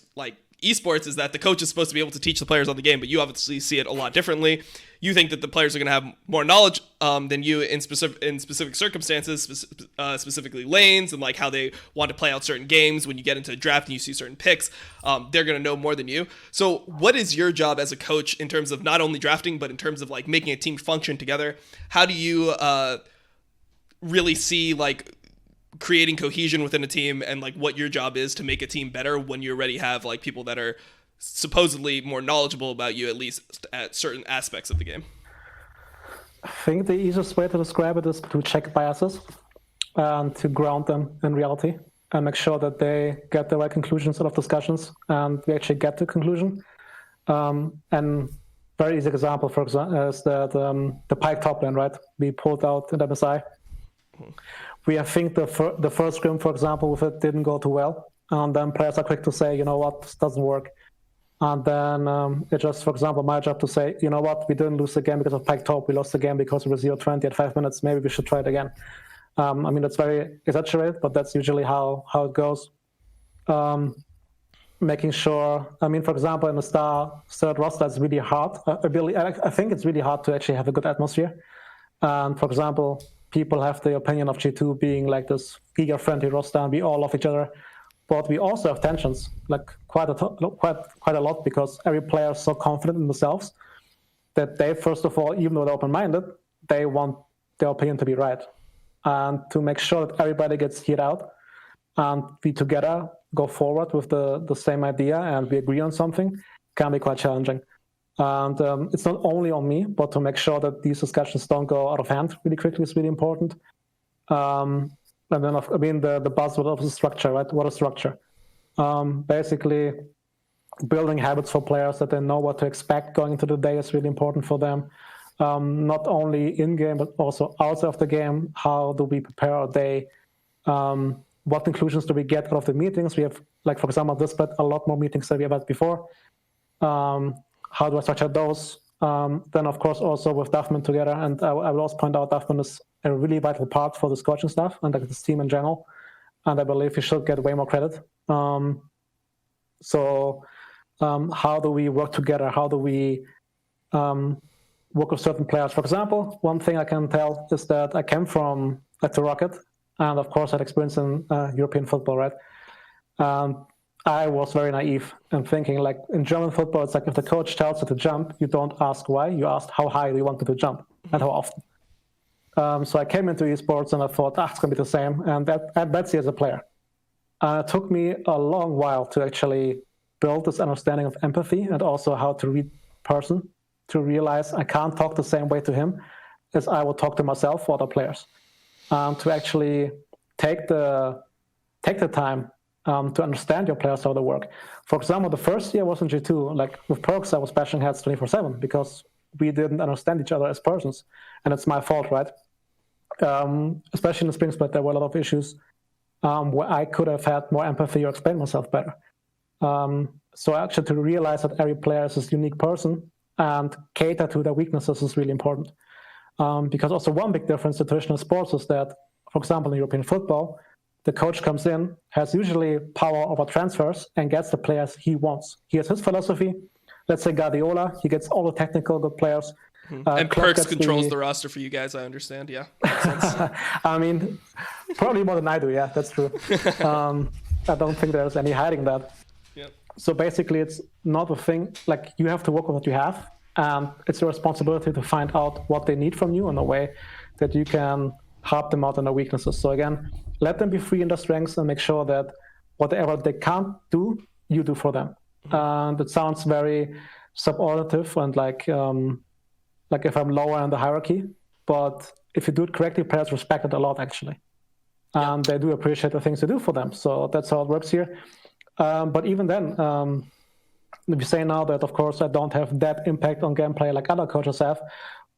[SPEAKER 3] esports is that the coach is supposed to be able to teach the players on the game, but you obviously see it a lot differently. You think that the players are going to have more knowledge than you in specific circumstances, specifically lanes and how they want to play out certain games. When you get into a draft and you see certain picks, they're going to know more than you. So what is your job as a coach in terms of not only drafting, but in terms of making a team function together? How do you really see creating cohesion within a team and what your job is to make a team better when you already have people that are supposedly more knowledgeable about you, at least at certain aspects of the game? I think the easiest way to describe it is to check biases and to ground them in reality and make sure that they get the right conclusions out of discussions and we actually get to conclusion. And very easy example, for example, is that the Pyke top lane, right? We pulled out in MSI. I think the first scrim, for example, with it didn't go too well. And then players are quick to say, you know what, this doesn't work. And then it's just, for example, my job to say, you know what, we didn't lose the game because of Pyke top. We lost the game because we were 0-20 at 5 minutes. Maybe we should try it again. I mean, that's very exaggerated, but that's usually how it goes. Making sure, I mean, for example, in the Star third roster, it's really hard. I think it's really hard to actually have a good atmosphere. And for example, people have the opinion of G2 being this giga-friendly roster, and we all love each other. But we also have tensions, quite a lot, because every player is so confident in themselves that they, first of all, even though they're open-minded, they want their opinion to be right. And to make sure that everybody gets hit out and we together go forward with the same idea and we agree on something can be quite challenging. And it's not only on me, but to make sure that these discussions don't go out of hand really quickly is really important. And then, I mean, the buzzword of the structure, right? What is structure? Basically, building habits for players that they know what to expect going into the day is really important for them. Not only in-game, but also outside of the game. How do we prepare our day? What conclusions do we get out of the meetings? We have, for example, this split, a lot more meetings than we have had before. How do I structure those? Then, of course, also with Duffman together. And I will also point out Duffman is a really vital part for this coaching staff and this team in general. And I believe he should get way more credit. So how do we work together? How do we work with certain players? For example, one thing I can tell is that I came from the Rocket. And, of course, I had experience in European football, right? I was very naive in thinking, in German football, it's if the coach tells you to jump, you don't ask why, you ask how high do you want me to jump and how often. So I came into esports and I thought, it's going to be the same. And that's as a player. It took me a long while to actually build this understanding of empathy and also how to read person, to realize I can't talk the same way to him as I would talk to myself or other players. To actually take the time to understand your players, how they work. For example, the first year was in G2, with Perks, I was bashing heads 24/7 because we didn't understand each other as persons. And it's my fault, right? Especially in the spring split, there were a lot of issues where I could have had more empathy or explain myself better. So actually to realize that every player is a unique person and cater to their weaknesses is really important. Because also one big difference to traditional sports is that, for example, in European football, the coach comes in, has usually power over transfers, and gets the players he wants. He has his philosophy. Let's say Guardiola, he gets all the technical good players.
[SPEAKER 1] And Perks controls the roster for you guys, I understand, yeah. Makes sense.
[SPEAKER 3] I mean, probably more than I do, yeah, that's true. I don't think there's any hiding that.
[SPEAKER 1] Yep.
[SPEAKER 3] So basically, it's not a thing, like you have to work with what you have, and it's your responsibility to find out what they need from you in a way that you can help them out in their weaknesses. So again, let them be free in their strengths and make sure that whatever they can't do, you do for them. And it sounds very subordinative and like if I'm lower in the hierarchy, but if you do it correctly, players respect it a lot actually. And they do appreciate the things you do for them. So that's how it works here. But even then, if you say now that, of course, I don't have that impact on gameplay like other coaches have,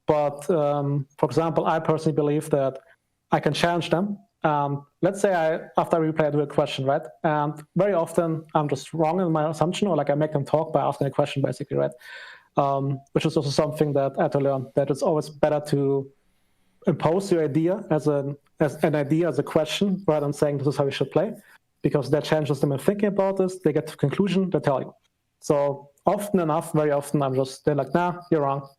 [SPEAKER 3] but for example, I personally believe that I can challenge them. Let's say after I replay, I do a question, right? And very often I'm just wrong in my assumption, or like I make them talk by asking a question, basically, right? Which is also something that I had to learn, that it's always better to impose your idea as an idea, as a question, rather than saying this is how you should play, because that challenges them in thinking about this. They get to a conclusion, they tell you. So often enough, very often, they're like, nah, you're wrong.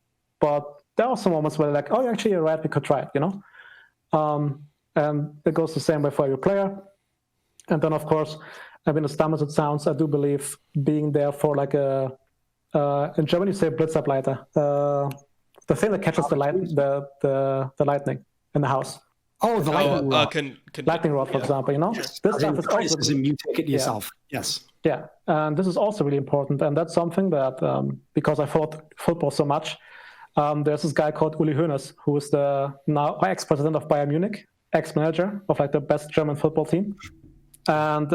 [SPEAKER 3] But there are some moments where they're like, oh, actually, you're right, we could try it, you know? And it goes the same way for every player. And then, of course, I mean, as dumb as it sounds, I do believe being there for like in German, you say Blitzableiter, the thing that catches the lightning in the house.
[SPEAKER 2] Oh, the lightning rod.
[SPEAKER 3] Lightning rod, for example, you know?
[SPEAKER 2] Sure.
[SPEAKER 3] This stuff is also...
[SPEAKER 2] You take it yourself, yes.
[SPEAKER 3] Yeah, and this is also really important. And that's something that, because I followed football so much, there's this guy called Uli Hoeneß, who is the now ex-president of Bayern Munich, ex-manager of like the best German football team. And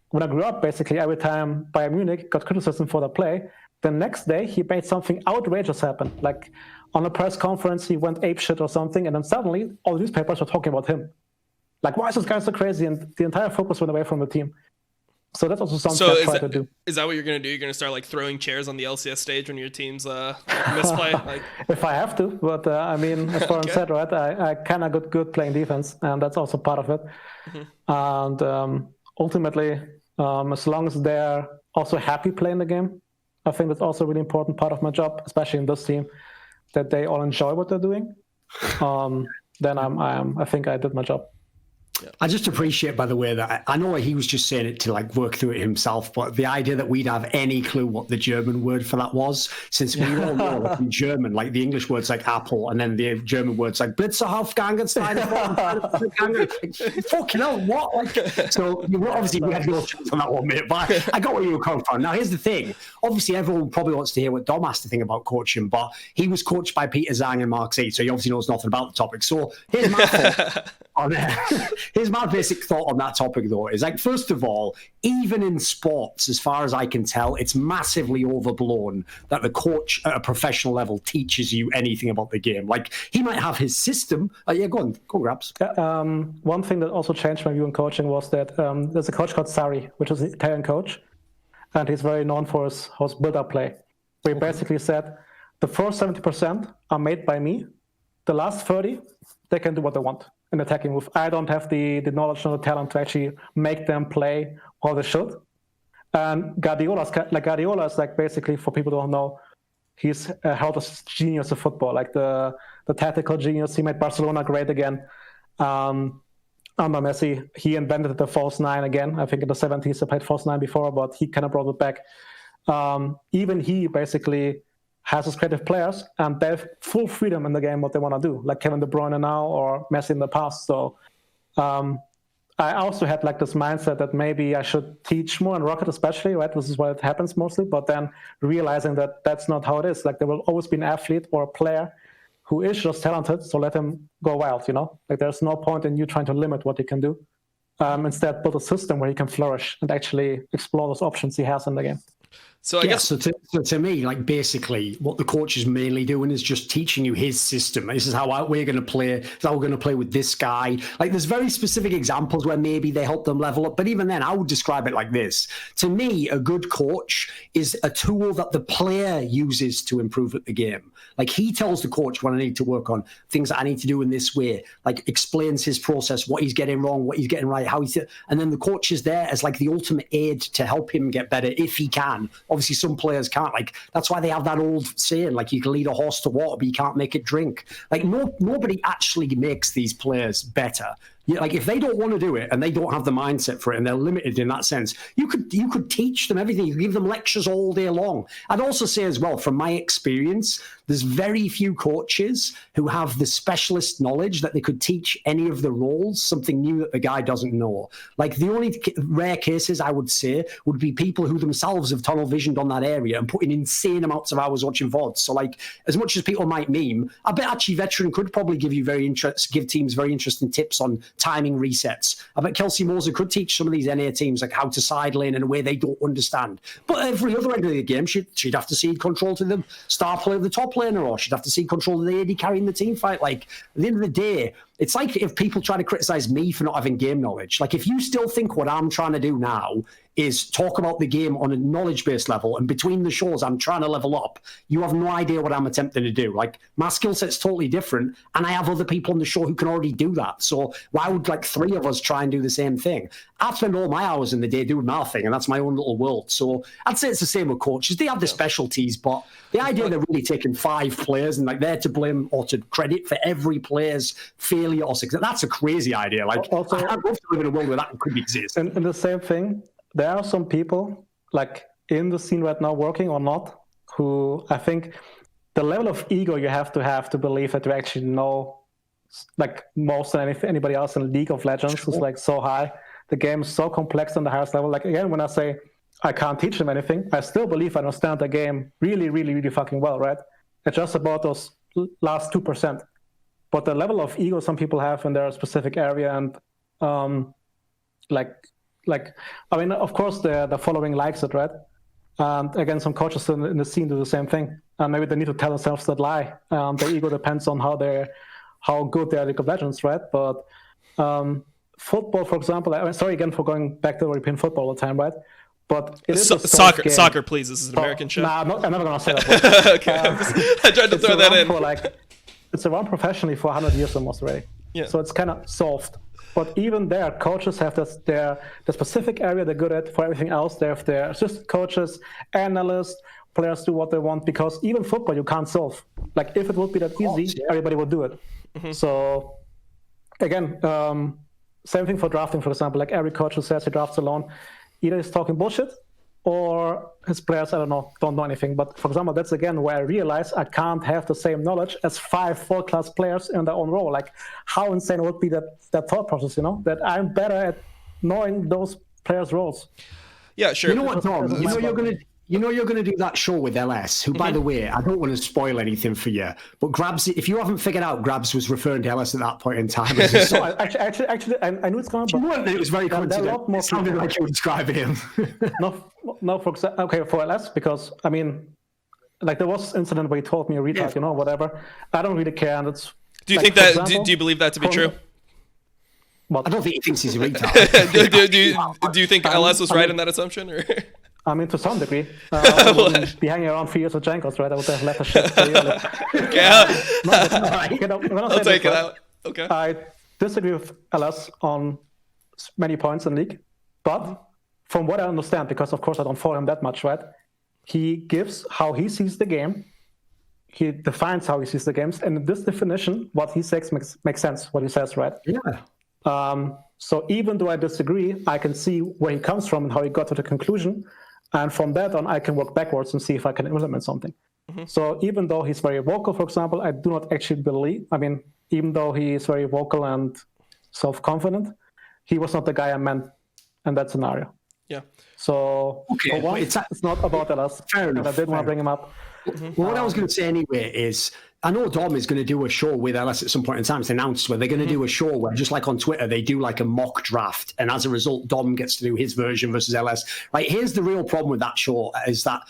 [SPEAKER 3] when I grew up, basically every time Bayern Munich got criticism for the play, the next day he made something outrageous happen. Like on a press conference, he went apeshit or something, and then suddenly all the newspapers were talking about him. Like, why is this guy so crazy? And the entire focus went away from the team. So that's also something I try to do.
[SPEAKER 1] Is that what you're going to do? You're going to start like throwing chairs on the LCS stage when your team's misplay? Like...
[SPEAKER 3] If I have to, but I mean, as Warren said, right, I kind of got good playing defense, and that's also part of it. And ultimately, as long as they're also happy playing the game, I think that's also a really important part of my job, especially in this team, that they all enjoy what they're doing. Then I think I did my job.
[SPEAKER 2] Yeah. I just appreciate, by the way, that I know he was just saying it to like work through it himself, but the idea that we'd have any clue what the German word for that was, since we all know that in German, like the English word's like apple, and then the German word's like Blitzerhofgangenstein. Fucking hell, what? Like, so obviously we had no chance on that one, mate, but I got where you were coming from. Now, here's the thing. Obviously, everyone probably wants to hear what Dom has to think about coaching, but he was coached by Peter Zhang and Mark Z, so he obviously knows nothing about the topic. So here's my thought on here's my basic thought on that topic, though, is like, first of all, even in sports, as far as I can tell, it's massively overblown that the coach at a professional level teaches you anything about the game. Like, he might have his system. Yeah, go on, Grabbz.
[SPEAKER 3] One thing that also changed my view on coaching was that there's a coach called Sarri, which is an Italian coach, and he's very known for his build-up play, where he basically said, the first 70% are made by me, the last 30, they can do what they want. An attacking move. I don't have the knowledge or the talent to actually make them play how they should. And Guardiola is like, basically, for people who don't know, he's held as genius of football, like the tactical genius. He made Barcelona great again. Under Messi, he invented the false nine again. I think in the 70s they played false nine before, but he kind of brought it back. Even he basically has his creative players, and they have full freedom in the game what they want to do, like Kevin De Bruyne now or Messi in the past. So I also had like this mindset that maybe I should teach more in Rocket especially, right? This is where it happens mostly, but then realizing that that's not how it is. Like, there will always be an athlete or a player who is just talented, so let him go wild, you know? Like, there's no point in you trying to limit what he can do. Instead, build a system where he can flourish and actually explore those options he has in the game.
[SPEAKER 1] So I guess
[SPEAKER 2] so to me, like basically what the coach is mainly doing is just teaching you his system. This is how we're going to play. This is how we're going to play with this guy. Like there's very specific examples where maybe they help them level up. But even then, I would describe it like this. To me, a good coach is a tool that the player uses to improve at the game. Like he tells the coach what I need to work on, things that I need to do in this way, like explains his process, what he's getting wrong, what he's getting right, and then the coach is there as like the ultimate aid to help him get better if he can. Obviously, some players can't. Like that's why they have that old saying, like you can lead a horse to water, but you can't make it drink. Like nobody actually makes these players better. Yeah, like if they don't want to do it and they don't have the mindset for it and they're limited in that sense, you could teach them everything. You could give them lectures all day long. I'd also say as well, from my experience, there's very few coaches who have the specialist knowledge that they could teach any of the roles, something new that the guy doesn't know. Like the only rare cases I would say would be people who themselves have tunnel visioned on that area and put in insane amounts of hours watching VODs. So like as much as people might meme, I bet actually Veteran could probably give teams very interesting tips on timing resets. I bet Kelsey Moser could teach some of these NA teams like how to side lane in a way they don't understand. But every other end of the game, she'd have to cede control to the star player of the top laner, or she'd have to cede control to the AD carrying the team fight. Like at the end of the day, it's like if people try to criticize me for not having game knowledge. Like if you still think what I'm trying to do now is talk about the game on a knowledge-based level, and between the shows I'm trying to level up, you have no idea what I'm attempting to do. Like my skill set's totally different, and I have other people on the show who can already do that. So why would like three of us try and do the same thing? I spend all my hours in the day doing my thing, and that's my own little world. So I'd say it's the same with coaches. They have the specialties, but the idea they're really taking 5 players and like they're to blame or to credit for every player's failure or success, that's a crazy idea. Like also, I'd love to live in a world where that could exist.
[SPEAKER 3] And the same thing, there are some people like in the scene right now, working or not, who I think the level of ego you have to believe that you actually know like most than anybody else in League of Legends is like so high. The game is so complex on the highest level. Like again, when I say I can't teach them anything, I still believe I understand the game really, really, really fucking well, right? It's just about those last 2%. But the level of ego some people have in their specific area, and I mean, of course, the following likes it, right? And again, some coaches in the scene do the same thing. And maybe they need to tell themselves that lie. Their ego depends on how good they are at League of Legends, right? But football, for example, I'm sorry again for going back to European football all the time, right? But it is
[SPEAKER 1] soccer, please. This is an American show.
[SPEAKER 3] Nah, I'm never gonna say that.
[SPEAKER 1] Okay, I tried to throw that in.
[SPEAKER 3] It's around professionally for 100 years almost already. Yeah. So it's kind of soft. But even there, coaches have the specific area they're good at. For everything else, they have their assistant coaches, analysts, players do what they want, because even football you can't solve. Like if it would be that easy, everybody would do it. Mm-hmm. So again, same thing for drafting, for example. Like every coach who says he drafts alone, either he's talking bullshit or his players, I don't know anything. But for example, that's again where I realize I can't have the same knowledge as 5 world-class players in their own role. Like how insane would be that thought process, you know, that I'm better at knowing those players' roles.
[SPEAKER 1] Yeah, sure.
[SPEAKER 2] You know what, Tom? You know you're gonna do that show with LS, who, by the way, I don't want to spoil anything for you, but Grabbz, if you haven't figured out, Grabbz was referring to LS at that point in time.
[SPEAKER 3] So actually, I knew it's going to be.
[SPEAKER 2] It was very coincidental. It sounded like you were describing him.
[SPEAKER 3] No, for LS, because, I mean, like there was an incident where he told me a retard, you know, whatever. I don't really care, and it's...
[SPEAKER 1] Do you think that, example, do you believe that to be true?
[SPEAKER 3] What?
[SPEAKER 2] I don't think he thinks he's a retard.
[SPEAKER 1] do you think LS was right in that assumption, or...?
[SPEAKER 3] I mean, to some degree. I wouldn't be hanging around 3 years with Jankos, right? I would have left a shit pretty early.
[SPEAKER 1] I'll take it out. Okay.
[SPEAKER 3] I disagree with LS on many points in League, but from what I understand, because of course I don't follow him that much, right? He gives how he sees the game. He defines how he sees the games, and in this definition, what he says makes sense. What he says, right?
[SPEAKER 2] Yeah.
[SPEAKER 3] So even though I disagree, I can see where he comes from and how he got to the conclusion. And from that on, I can work backwards and see if I can implement something. Mm-hmm. So even though he's very vocal, for example, I do not actually believe, I mean, even though he is very vocal and self-confident, he was not the guy I meant in that scenario.
[SPEAKER 1] Yeah.
[SPEAKER 3] So it's not about LS.
[SPEAKER 2] Fair enough.
[SPEAKER 3] I did want to bring him up.
[SPEAKER 2] Mm-hmm. Well, what I was going to say anyway is I know Dom is going to do a show with LS at some point in time. It's announced where they're going to do a show where, just like on Twitter, they do like a mock draft. And as a result, Dom gets to do his version versus LS. Right, here's the real problem with that show is that,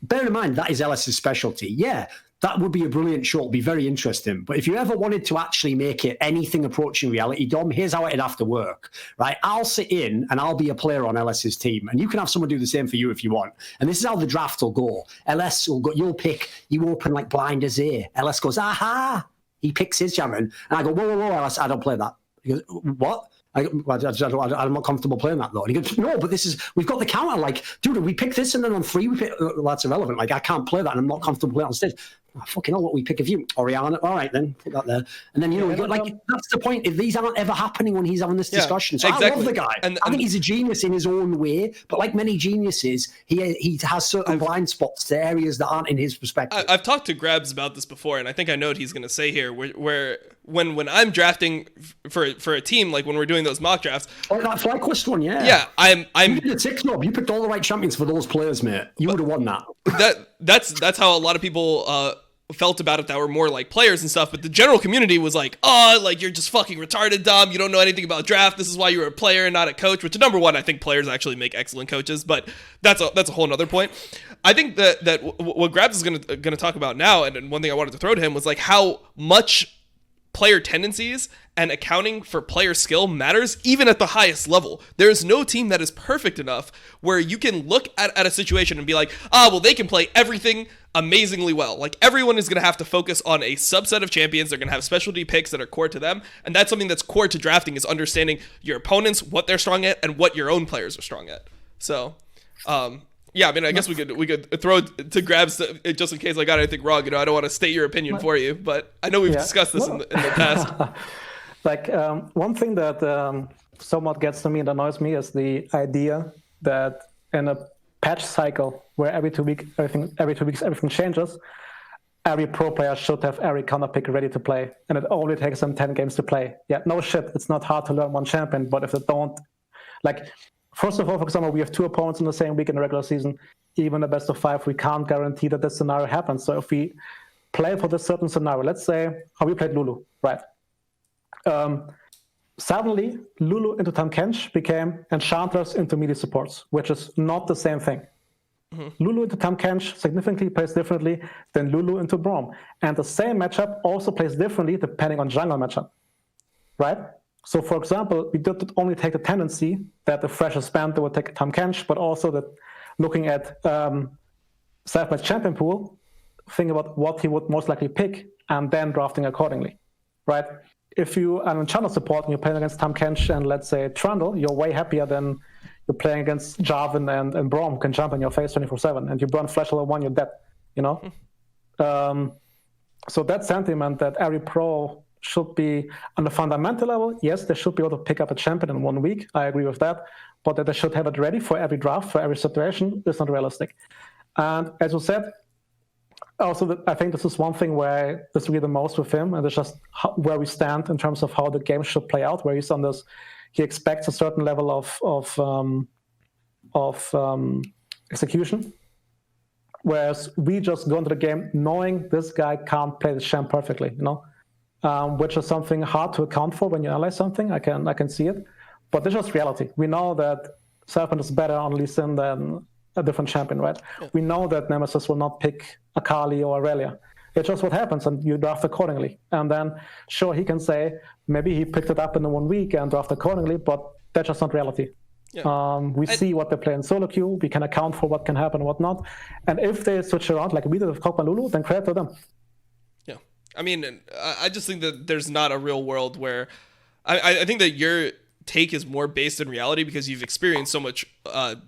[SPEAKER 2] bear in mind, that is LS's specialty. Yeah, that would be a brilliant show. It'd be very interesting. But if you ever wanted to actually make it anything approaching reality, Dom, here's how it'd have to work, right? I'll sit in and I'll be a player on LS's team. And you can have someone do the same for you if you want. And this is how the draft will go. LS will go, you'll pick, you open like blind as ear. LS goes, aha. He picks his champion. And I go, whoa, LS, I don't play that. He goes, what? I'm not comfortable playing that though. And he goes, no, but we've got the counter. Like, dude, we pick this and then on 3 we pick, that's irrelevant. Like, I can't play that and I'm not comfortable playing on stage. Oh, fucking hell, what we pick of you? Oriana, all right then, put that there. And then, that's the point. If these aren't ever happening when he's having this discussion. So exactly. I love the guy. And I think he's a genius in his own way, but like many geniuses, he has certain blind spots to areas that aren't in his perspective.
[SPEAKER 1] I've talked to Grabbz about this before, and I think I know what he's going to say here, where when I'm drafting for a team, like when we're doing those mock drafts.
[SPEAKER 2] Oh, that FlyQuest one, yeah.
[SPEAKER 1] Yeah, I'm.
[SPEAKER 2] You did a 6-knob. You picked all the right champions for those players, mate. You would have won that.
[SPEAKER 1] That's how a lot of people felt about it that were more like players and stuff, but the general community was like, oh, like you're just fucking retarded, Dom. You don't know anything about draft. This is why you were a player and not a coach, which number one, I think players actually make excellent coaches, but that's a whole nother point. I think that what Grabbz is going to talk about now, and one thing I wanted to throw to him was like how much player tendencies and accounting for player skill matters even at the highest level. There is no team that is perfect enough where you can look at a situation and be like, well, they can play everything amazingly well. Like everyone is going to have to focus on a subset of champions. They're going to have specialty picks that are core to them. And that's something that's core to drafting, is understanding your opponents, what they're strong at, and what your own players are strong at. So, yeah, I mean, I guess we could throw it to Grabbz just in case I got anything wrong. I don't want to state your opinion for you, but I know we've discussed this in the past.
[SPEAKER 3] Like one thing that somewhat gets to me and annoys me is the idea that in a patch cycle where every 2 weeks everything changes, every pro player should have every counter pick ready to play, and it only takes them 10 games to play. Yeah, no shit, it's not hard to learn one champion, but if they don't, like, first of all, for example, we have 2 opponents in the same week in the regular season. Even the best of 5, we can't guarantee that this scenario happens. So if we play for this certain scenario, let's say how we played Lulu, right? Suddenly, Lulu into Tahm Kench became Enchanters into melee supports, which is not the same thing. Mm-hmm. Lulu into Tahm Kench significantly plays differently than Lulu into Braum. And the same matchup also plays differently depending on jungle matchup, right? So, for example, we did only take the tendency that the freshest Panther would take Tahm Kench, but also that looking at self-match champion pool, think about what he would most likely pick and then drafting accordingly, right? If you are an Enchanter support and you're playing against Tahm Kench and let's say Trundle, you're way happier than you're playing against Jarvan and Braum, who can jump in your face 24/7, and you burn Flash level 1, you're dead, you know? So that sentiment that every pro should be on the fundamental level, yes, they should be able to pick up a champion in 1 week. I agree with that. But that they should have it ready for every draft, for every situation, is not realistic. And as you said, also, I think this is one thing where I disagree the most with him, and it's just where we stand in terms of how the game should play out, where he's on this, he expects a certain level of execution, whereas we just go into the game knowing this guy can't play the champ perfectly, you know? Which is something hard to account for when you analyze something. I can see it, but it's just reality. We know that Serpent is better on Lee Sin than a different champion, right? Yeah. We know that Nemesis will not pick Akali or Aurelia. It's just what happens, and you draft accordingly. And then, sure, he can say maybe he picked it up in the 1 week and draft accordingly, but that's just not reality. Yeah. We see what they play in solo queue. We can account for what can happen and what not. And if they switch around like we did with Kog'Maw Lulu, then credit to them.
[SPEAKER 1] Yeah, I mean, I just think that there's not a real world where I think that your take is more based in reality because you've experienced so much.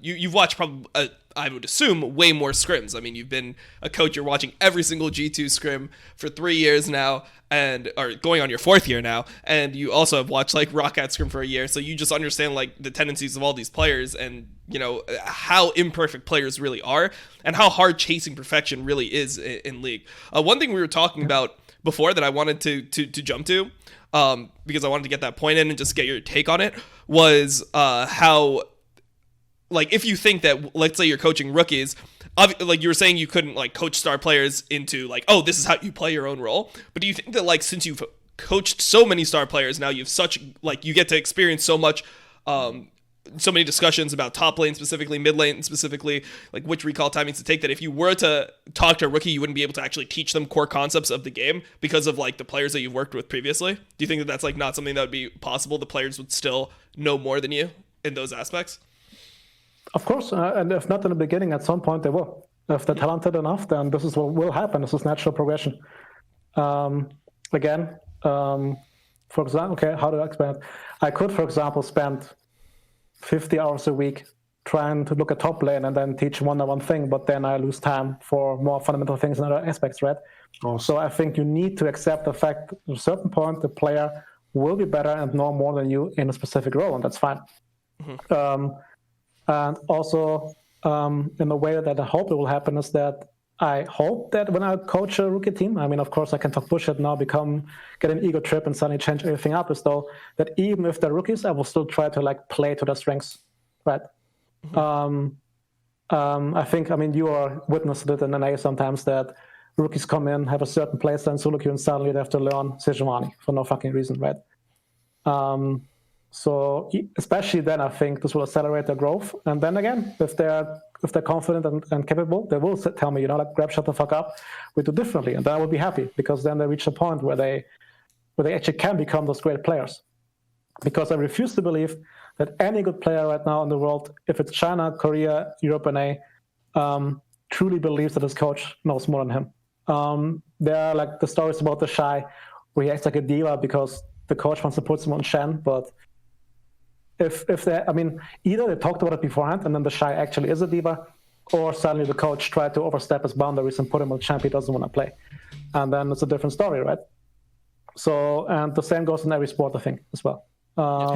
[SPEAKER 1] You've watched probably, I would assume, way more scrims. I mean, you've been a coach. You're watching every single G2 scrim for 3 years now, or going on your 4th year now. And you also have watched like Roccat scrim for a year. So you just understand like the tendencies of all these players and, you know, how imperfect players really are and how hard chasing perfection really is in League. One thing we were talking about before that I wanted to jump to, because I wanted to get that point in and just get your take on it, was how like if you think that, let's say you're coaching rookies, like you were saying, you couldn't like coach star players into like, oh, this is how you play your own role. But do you think that like since you've coached so many star players now, you've such like you get to experience so much, so many discussions about top lane specifically, mid lane specifically, like which recall timings to take, that if you were to talk to a rookie, you wouldn't be able to actually teach them core concepts of the game because of like the players that you've worked with previously? Do you think that that's like not something that would be possible? The players would still know more than you in those aspects?
[SPEAKER 3] Of course, and if not in the beginning, at some point they will. If they're talented enough, then this is what will happen. This is natural progression. Again, for example, okay, how do I explain it? I could, for example, spend 50 hours a week trying to look at top lane and then teach one-on-one thing, but then I lose time for more fundamental things in other aspects, right? So I think you need to accept the fact at a certain point the player will be better and know more than you in a specific role, and that's fine. And also, in the way that I hope it will happen is that I hope that when I coach a rookie team, I mean, of course, I can talk bullshit now, get an ego trip and suddenly change everything up, as though that even if they're rookies, I will still try to like play to their strengths, right? I think, I mean, you are witness to it in NA sometimes that rookies come in, have a certain playstyle in solo queue, and suddenly they have to learn Sejuani for no fucking reason, right? So especially then, I think this will accelerate their growth. And then again, if they're confident and capable, they will tell me, like, Grabbz, shut the fuck up. We do differently, and then I will be happy because then they reach a point where they actually can become those great players. Because I refuse to believe that any good player right now in the world, if it's China, Korea, Europe, and A, truly believes that his coach knows more than him. There are like the stories about the Shy, where he acts like a diva because the coach wants to put him on Shen, but if they, I mean, either they talked about it beforehand and then the Shy actually is a diva, or suddenly the coach tried to overstep his boundaries and put him on champ he doesn't want to play. And then it's a different story, right? So, and the same goes in every sport, I think, as well.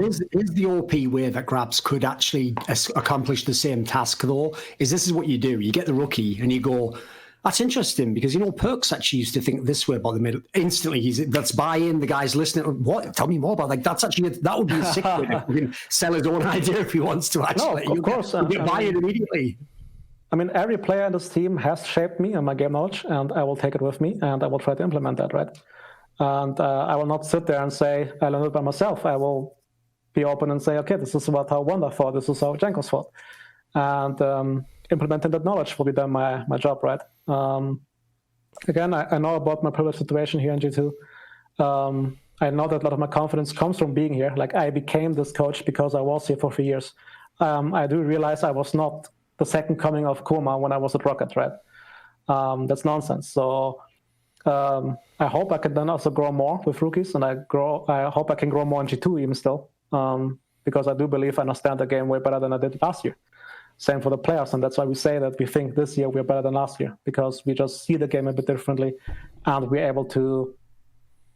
[SPEAKER 2] Is the OP way that Grabbz could actually accomplish the same task, though, is what you do. You get the rookie and you go, that's interesting, because, Perks actually used to think this way about the middle. Instantly, that's buy-in, the guy's listening. What? Tell me more about that. That would be a sick way to sell his own idea if he wants to, actually.
[SPEAKER 3] No, of course.
[SPEAKER 2] You get buy-in immediately.
[SPEAKER 3] I mean, every player in this team has shaped me and my game knowledge, and I will take it with me, and I will try to implement that, right? And I will not sit there and say, I learned it by myself. I will be open and say, okay, this is about how Wanda thought, this is how Jankos thought. And implementing that knowledge will be done my job, right? Again, I know about my privileged situation here in G2. I know that a lot of my confidence comes from being here. Like, I became this coach because I was here for 3 years. I do realize I was not the second coming of Kuma when I was at Rocket, right? That's nonsense. So I hope I can then also grow more with rookies, and I hope I can grow more in G2 even still, because I do believe I understand the game way better than I did last year. Same for the players, and that's why we say that we think this year we're better than last year, because we just see the game a bit differently, and we're able to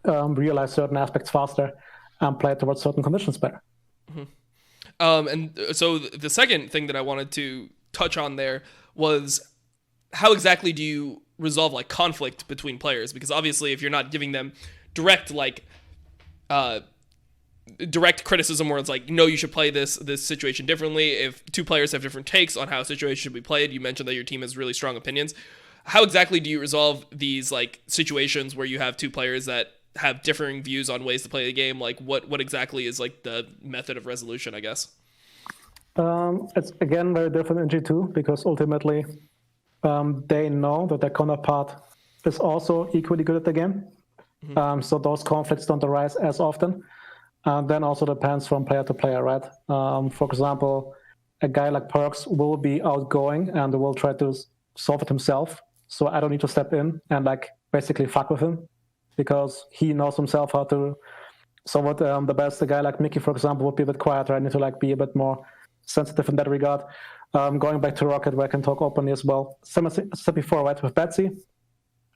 [SPEAKER 3] realize certain aspects faster and play towards certain conditions better.
[SPEAKER 1] And so the second thing that I wanted to touch on there was, how exactly do you resolve like conflict between players? Because obviously, if you're not giving them direct criticism where it's like, no, you should play this situation differently. If two players have different takes on how a situation should be played, you mentioned that your team has really strong opinions. How exactly do you resolve these like situations where you have two players that have differing views on ways to play the game? Like what exactly is like the method of resolution, I guess?
[SPEAKER 3] It's again very different in G2, because ultimately they know that their counterpart is also equally good at the game. So those conflicts don't arise as often. Then also depends from player to player, right? For example, a guy like Perks will be outgoing and will try to solve it himself. So I don't need to step in and like basically fuck with him, because he knows himself how to solve it the best. A guy like Mickey, for example, would be a bit quieter. I need to like be a bit more sensitive in that regard. Going back to Rocket, where I can talk openly as well. Same as I said before, right? With Betsy,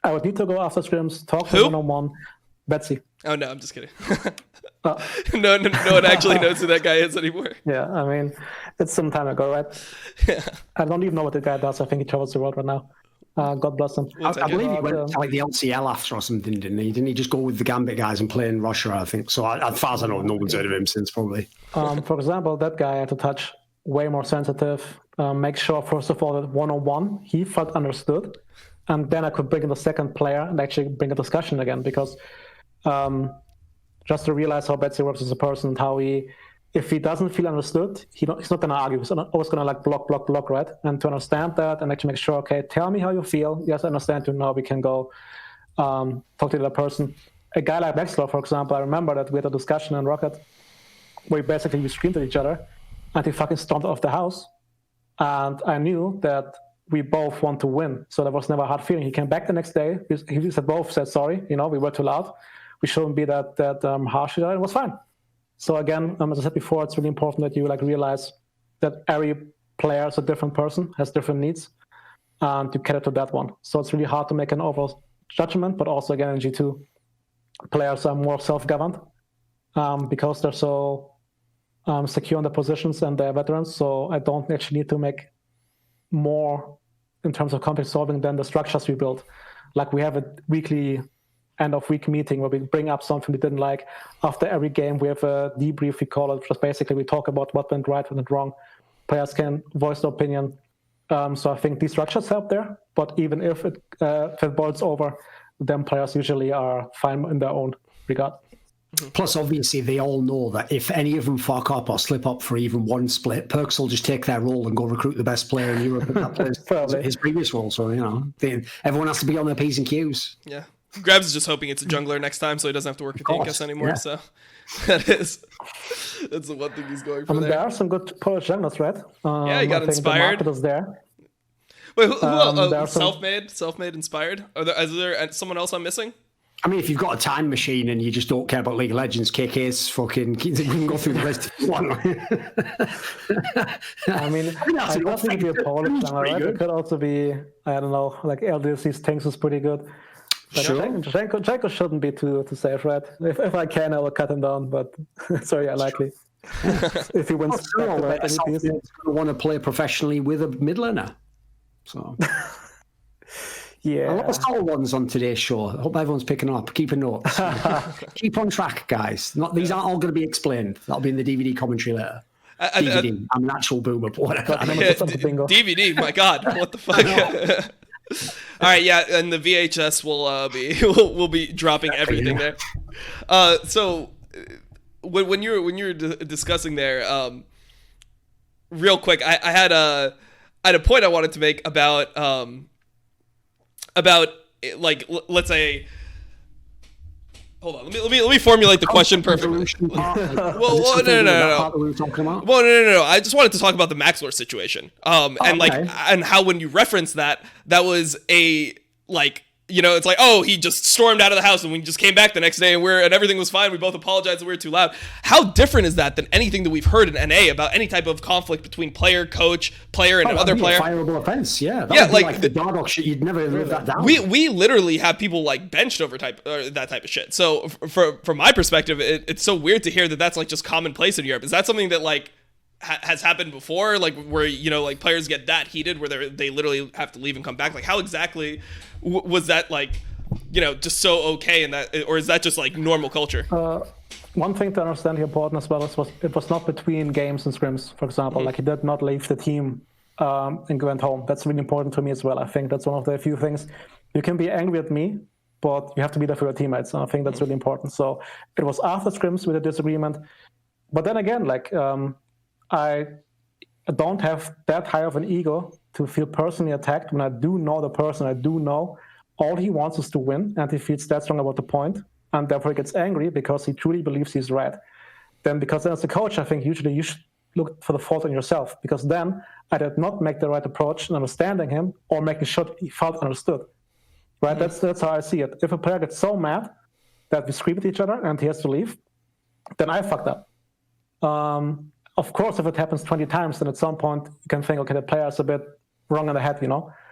[SPEAKER 3] I would need to go after scrims, talk to one-on-one. Betsy.
[SPEAKER 1] Oh no, I'm just kidding. No one actually knows who that guy is anymore.
[SPEAKER 3] Yeah, I mean, it's some time ago, right?
[SPEAKER 1] Yeah.
[SPEAKER 3] I don't even know what the guy does. I think he travels the world right now. God bless him.
[SPEAKER 2] I believe he went to like the LCL after or something, didn't he? Didn't he just go with the Gambit guys and play in Russia, I think? So as far as I know, no one's heard of him since, probably.
[SPEAKER 3] For example, that guy I had to touch way more sensitive. Make sure, first of all, that one-on-one he felt understood, and then I could bring in the second player and actually bring a discussion again, because just to realize how Betsy works as a person, and how if he doesn't feel understood, he's not going to argue. He's always going to like block, right? And to understand that and actually make sure, okay, tell me how you feel. Yes, I understand you. Now we can go talk to the other person. A guy like Maxwell, for example, I remember that we had a discussion in Rocket where we screamed at each other and he fucking stormed off the house. And I knew that we both want to win. So there was never a hard feeling. He came back the next day. He both said, sorry, we were too loud. We shouldn't be that harsh. It was fine. So again, as I said before, it's really important that you realize that every player is a different person, has different needs, and you cater to that one. So it's really hard to make an overall judgment, but also again in G2, players are more self-governed because they're so secure in their positions and they're veterans. So I don't actually need to make more in terms of conflict solving than the structures we built. Like we have a weekly end of week meeting where we bring up something we didn't like. After every game, we have a debrief, we call it, just basically we talk about what went right, what went wrong. Players can voice their opinion. So I think these structures help there, but even if it boils over, then players usually are fine in their own regard.
[SPEAKER 2] Plus, obviously, they all know that if any of them fuck up or slip up for even one split, Perks will just take their role and go recruit the best player in Europe. That plays his previous role, so, everyone has to be on their P's and Q's.
[SPEAKER 1] Yeah. Grabbz is just hoping it's a jungler next time, so he doesn't have to work with Inkas anymore. Yeah. So that's the one thing he's going for.
[SPEAKER 3] There are some good Polish junglers, right?
[SPEAKER 1] Yeah, he got inspired.
[SPEAKER 3] The market is there.
[SPEAKER 1] Wait, who else? Self-made, inspired? Is there someone else I'm missing?
[SPEAKER 2] I mean, if you've got a time machine and you just don't care about League of Legends, KK's fucking... We can go through the rest if you want.
[SPEAKER 3] I mean, I don't think it'd be a Polish jungler, right? It could also be, I don't know, like LDC's Tanks is pretty good. But sure. Janko shouldn't be too safe, right? If I can, I will cut him down, but it's very unlikely. If he wins,
[SPEAKER 2] I want to play professionally with a mid laner. So,
[SPEAKER 3] yeah.
[SPEAKER 2] A lot of solid ones on today's show. I hope everyone's picking up, keeping notes. Keep on track, guys. These aren't all going to be explained. That'll be in the DVD commentary later. DVD. I'm an actual boomer, but whatever.
[SPEAKER 1] DVD. My God, what the fuck? All right, yeah, and the VHS will be dropping everything there. So when you were discussing there, real quick, I had a point I wanted to make about like, let's say. Hold on, let me formulate the question perfectly. Well, no. I just wanted to talk about the Maxlor situation. And how when you reference that was a, like, it's like, oh, he just stormed out of the house and we just came back the next day and everything was fine. We both apologized that we were too loud. How different is that than anything that we've heard in NA about any type of conflict between player, coach, player, and another player?
[SPEAKER 2] A fireable offense, yeah. That would be like the dog shit. You'd never live that down.
[SPEAKER 1] We literally have people like benched over that type of shit. So from my perspective, it's so weird to hear that that's like just commonplace in Europe. Is that something that like has happened before, like where like players get that heated where they literally have to leave and come back? Like how exactly was that, like, just so okay in that, or is that just like normal culture?
[SPEAKER 3] One thing to understand here important as well is it was not between games and scrims, for example. Like he did not leave the team and went home. That's really important to me as well. I think that's one of the few things. You can be angry at me, but you have to be there for your teammates, and I think that's really important. So it was after scrims with a disagreement, but then again, like I don't have that high of an ego to feel personally attacked when I do know the person. I do know all he wants is to win, and he feels that strong about the point, and therefore he gets angry because he truly believes he's right. Then, because then as a coach, I think usually you should look for the fault in yourself, because then I did not make the right approach in understanding him or making sure he felt understood. Right? Mm-hmm. That's how I see it. If a player gets so mad that we scream at each other and he has to leave, then I fucked up. Of course, if it happens 20 times, then at some point you can think, okay, the player is a bit wrong in the head,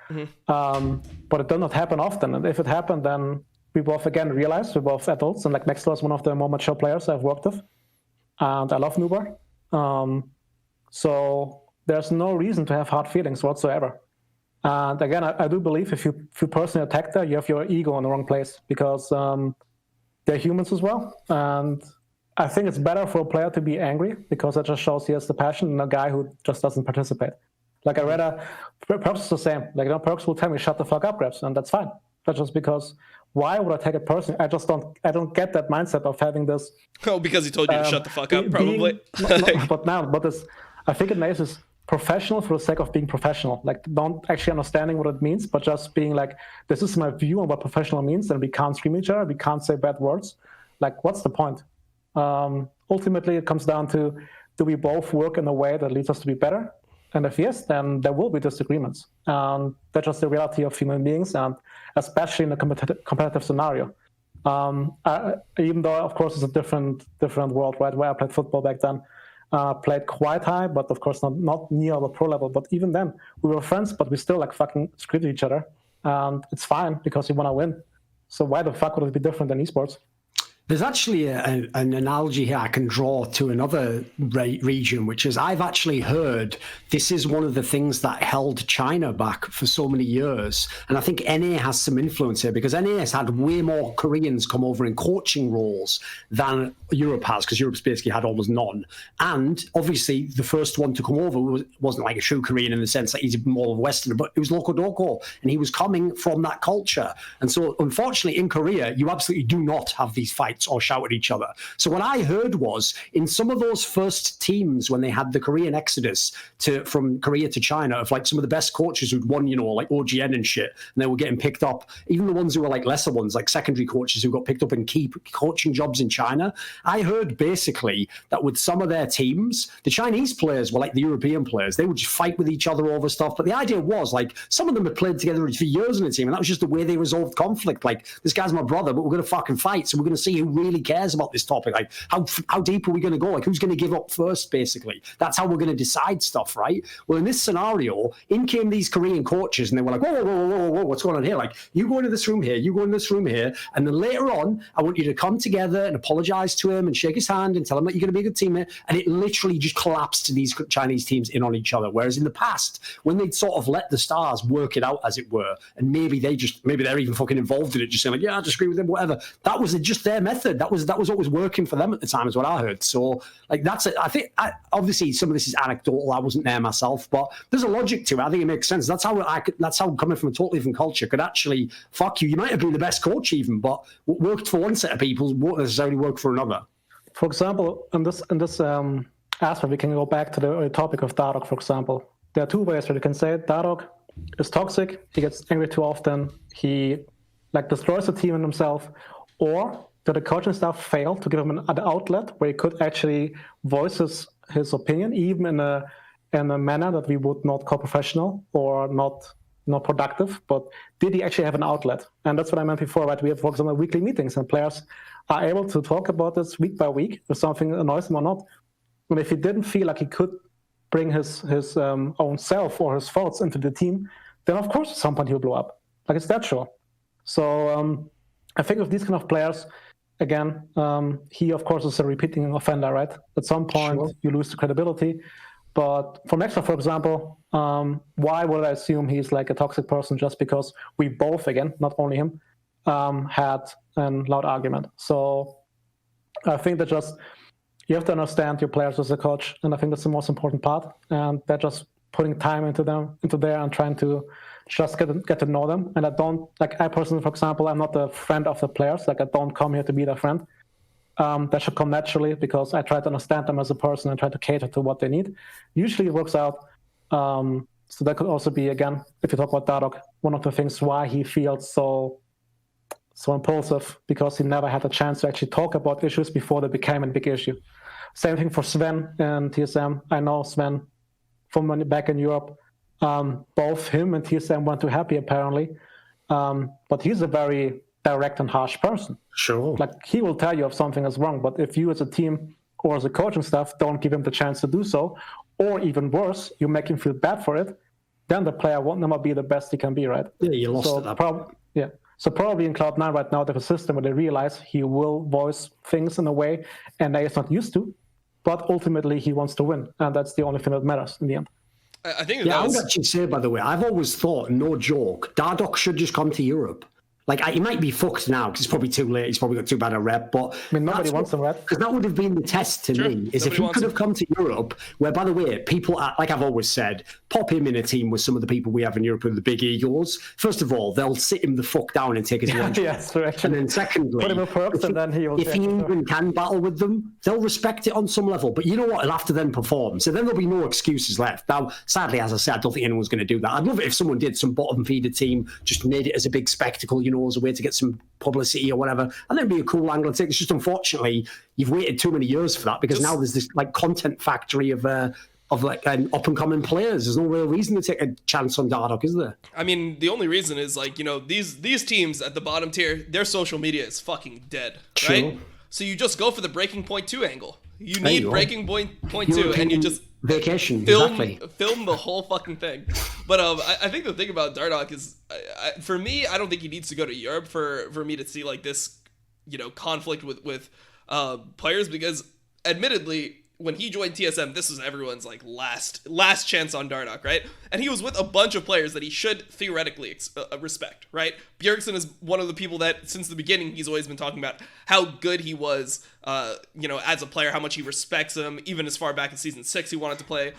[SPEAKER 3] Mm-hmm. But it does not happen often. And if it happened, then we both, again, realize we're both adults. And like Maxwell is one of the more mature players I've worked with. And I love Nubar. So there's no reason to have hard feelings whatsoever. And again, I do believe if you personally attack there, you have your ego in the wrong place, because they're humans as well. And I think it's better for a player to be angry because that just shows he has the passion, and a guy who just doesn't participate. Like I read Perks is the same. Like, Perks will tell me, shut the fuck up, Grabbz, and that's fine. That's just because why would I take it personally? I don't get that mindset of having this.
[SPEAKER 1] Oh, because he told you to shut the fuck up, probably.
[SPEAKER 3] I think it makes us professional for the sake of being professional. Like, don't actually understanding what it means, but just being like, this is my view on what professional means, and we can't scream at each other, we can't say bad words. Like, what's the point? Ultimately, it comes down to, do we both work in a way that leads us to be better? And if yes, then there will be disagreements. That's just the reality of human beings, and especially in a competitive scenario. Even though, of course, it's a different world, right? Where I played football back then, played quite high, but of course not near the pro level. But even then, we were friends, but we still like fucking screamed at each other. And it's fine because we want to win. So why the fuck would it be different than esports?
[SPEAKER 2] There's actually an analogy here I can draw to another region, which is I've actually heard this is one of the things that held China back for so many years. And I think NA has some influence here because NA has had way more Koreans come over in coaching roles than Europe has, because Europe's basically had almost none. And obviously the first one to come over wasn't like a true Korean in the sense that he's more of a Westerner, but it was Loco Doko, and he was coming from that culture. And so unfortunately in Korea, you absolutely do not have these fights or shout at each other. So what I heard was in some of those first teams when they had the Korean exodus from Korea to China, of like some of the best coaches who'd won, like OGN and shit, and they were getting picked up, even the ones who were like lesser ones, like secondary coaches who got picked up in key coaching jobs in China. I heard basically that with some of their teams, the Chinese players were like the European players. They would just fight with each other over stuff. But the idea was like some of them had played together for years in a team, and that was just the way they resolved conflict. Like, this guy's my brother, but we're going to fucking fight. So we're going to see who really cares about this topic. Like, how deep are we going to go? Like, who's going to give up first, basically? That's how we're going to decide stuff, right? Well, in this scenario, in came these Korean coaches, and they were like, whoa, what's going on here? Like, you go into this room here, you go into this room here, and then later on, I want you to come together and apologize to him and shake his hand and tell him that you're going to be a good teammate. And it literally just collapsed to these Chinese teams in on each other. Whereas in the past, when they'd sort of let the stars work it out, as it were, and maybe they're even fucking involved in it, just saying like, yeah, I disagree with them, whatever. That was just their method. That was what was working for them at the time, is what I heard. So like, that's it. I think obviously some of this is anecdotal. I wasn't there myself, but there's a logic to it. I think it makes sense. That's how coming from a totally different culture could actually fuck you. You might have been the best coach even, but what worked for one set of people won't necessarily work for another.
[SPEAKER 3] For example, in this aspect, we can go back to the topic of Darok, for example. There are two ways that you can say it. Darok is toxic. He gets angry too often. He like destroys the team and himself. Or that the coaching staff failed to give him an outlet where he could actually voice his opinion, even in a manner that we would not call professional or not productive. But did he actually have an outlet? And that's what I meant before, right? We have, for example, weekly meetings, and players are able to talk about this week by week if something annoys him or not. And if he didn't feel like he could bring his own self or his thoughts into the team, then of course at some point he'll blow up. Like, it's that sure. So I think with these kind of players, again, he of course is a repeating offender, right? At some point you lose the credibility. But for Nextra, for example, why would I assume he's like a toxic person just because we both, again, not only him, had a loud argument? So I think that just you have to understand your players as a coach, and I think that's the most important part. And they're just putting time into there and trying to just get to know them. And I personally, for example, I'm not a friend of the players. Like, I don't come here to be their friend. That should come naturally because I try to understand them as a person and try to cater to what they need. Usually it works out. So that could also be, again, if you talk about Darok, one of the things why he feels so impulsive, because he never had a chance to actually talk about issues before they became a big issue. Same thing for Sven and TSM. I know Sven from when back in Europe. Both him and TSM weren't too happy, apparently. But he's a very direct and harsh person.
[SPEAKER 2] Sure.
[SPEAKER 3] Like, he will tell you if something is wrong, but if you as a team or as a coaching staff don't give him the chance to do so, or even worse, you make him feel bad for it, then the player won't never be the best he can be, right?
[SPEAKER 2] Yeah, you lost it.
[SPEAKER 3] So probably in Cloud9 right now, they have a system where they realize he will voice things in a way and that he's not used to, but ultimately he wants to win, and that's the only thing that matters in the end.
[SPEAKER 1] I think
[SPEAKER 2] I would actually say, by the way, I've always thought, no joke, Dardoch should just come to Europe. Like, he might be fucked now because it's probably too late. He's probably got too bad a rep. But
[SPEAKER 3] I mean, nobody wants him, right?
[SPEAKER 2] Because that would have been the test to me, is if he could have come to Europe, where, by the way, people, like I've always said, pop him in a team with some of the people we have in Europe with the big egos. First of all, they'll sit him the fuck down and take his lunch.
[SPEAKER 3] Yes, correct.
[SPEAKER 2] And then secondly,
[SPEAKER 3] put him in perks, and then
[SPEAKER 2] if he even can battle with them, they'll respect it on some level. But you know what? He'll have to then perform. So then there'll be no excuses left. Now, sadly, as I said, I don't think anyone's going to do that. I'd love it if someone did, some bottom feeder team, just made it as a big spectacle, you know, as a way to get some publicity or whatever, and then be a cool angle to take. It's just, unfortunately, you've waited too many years for that, because now there's this like content factory of like up and coming players. There's no real reason to take a chance on Dardoch, is there?
[SPEAKER 1] I mean, the only reason is, like, you know, these teams at the bottom tier, their social media is fucking dead, right? So you just go for the breaking point 2 angle. You need breaking point 2, and you just
[SPEAKER 2] vacation
[SPEAKER 1] film the whole fucking thing. But I think the thing about Dardoch is, for me, I don't think he needs to go to Europe for me to see like this, you know, conflict with players, because admittedly, when he joined TSM, this was everyone's like last chance on Dardoch, right? And he was with a bunch of players that he should theoretically respect, right? Bjergsen is one of the people that since the beginning he's always been talking about how good he was, you know, as a player, how much he respects him. Even as far back in season 6, he wanted to play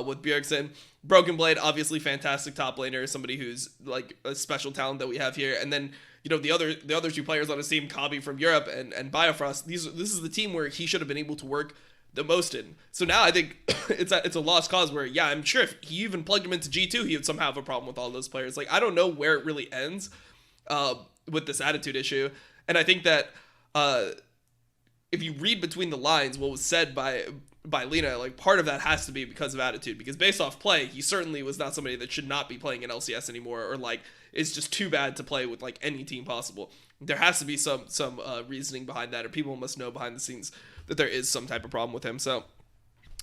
[SPEAKER 1] with Bjergsen. Broken Blade, obviously fantastic top laner, somebody who's like a special talent that we have here. And then, you know, the other 2 players on his team, Kabi from Europe and Biofrost. This is the team where he should have been able to work the most in. So now I think it's a lost cause where, yeah, I'm sure if he even plugged him into G2, he would somehow have a problem with all those players. Like, I don't know where it really ends with this attitude issue. And I think that if you read between the lines what was said by Lina, like, part of that has to be because of attitude, because based off play, he certainly was not somebody that should not be playing in LCS anymore, or like it's just too bad to play with like any team possible. There has to be some reasoning behind that, or people must know behind the scenes that there is some type of problem with him. So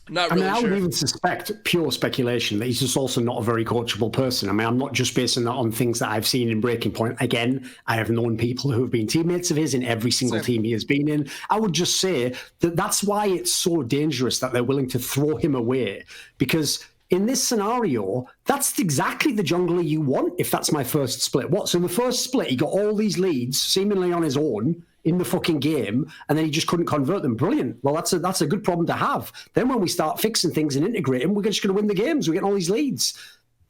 [SPEAKER 1] not really sure.
[SPEAKER 2] I would even suspect, pure speculation, that he's just also not a very coachable person. I mean, I'm not just basing that on things that I've seen in Breaking Point. Again, I have known people who have been teammates of his in every single team he has been in. I would just say that that's why it's so dangerous that they're willing to throw him away, because in this scenario, that's exactly the jungler you want if that's my first split. So in the first split, he got all these leads seemingly on his own in the fucking game, and then he just couldn't convert them. Brilliant. Well, that's a good problem to have. Then when we start fixing things and integrating, we're just going to win the games. We're getting all these leads.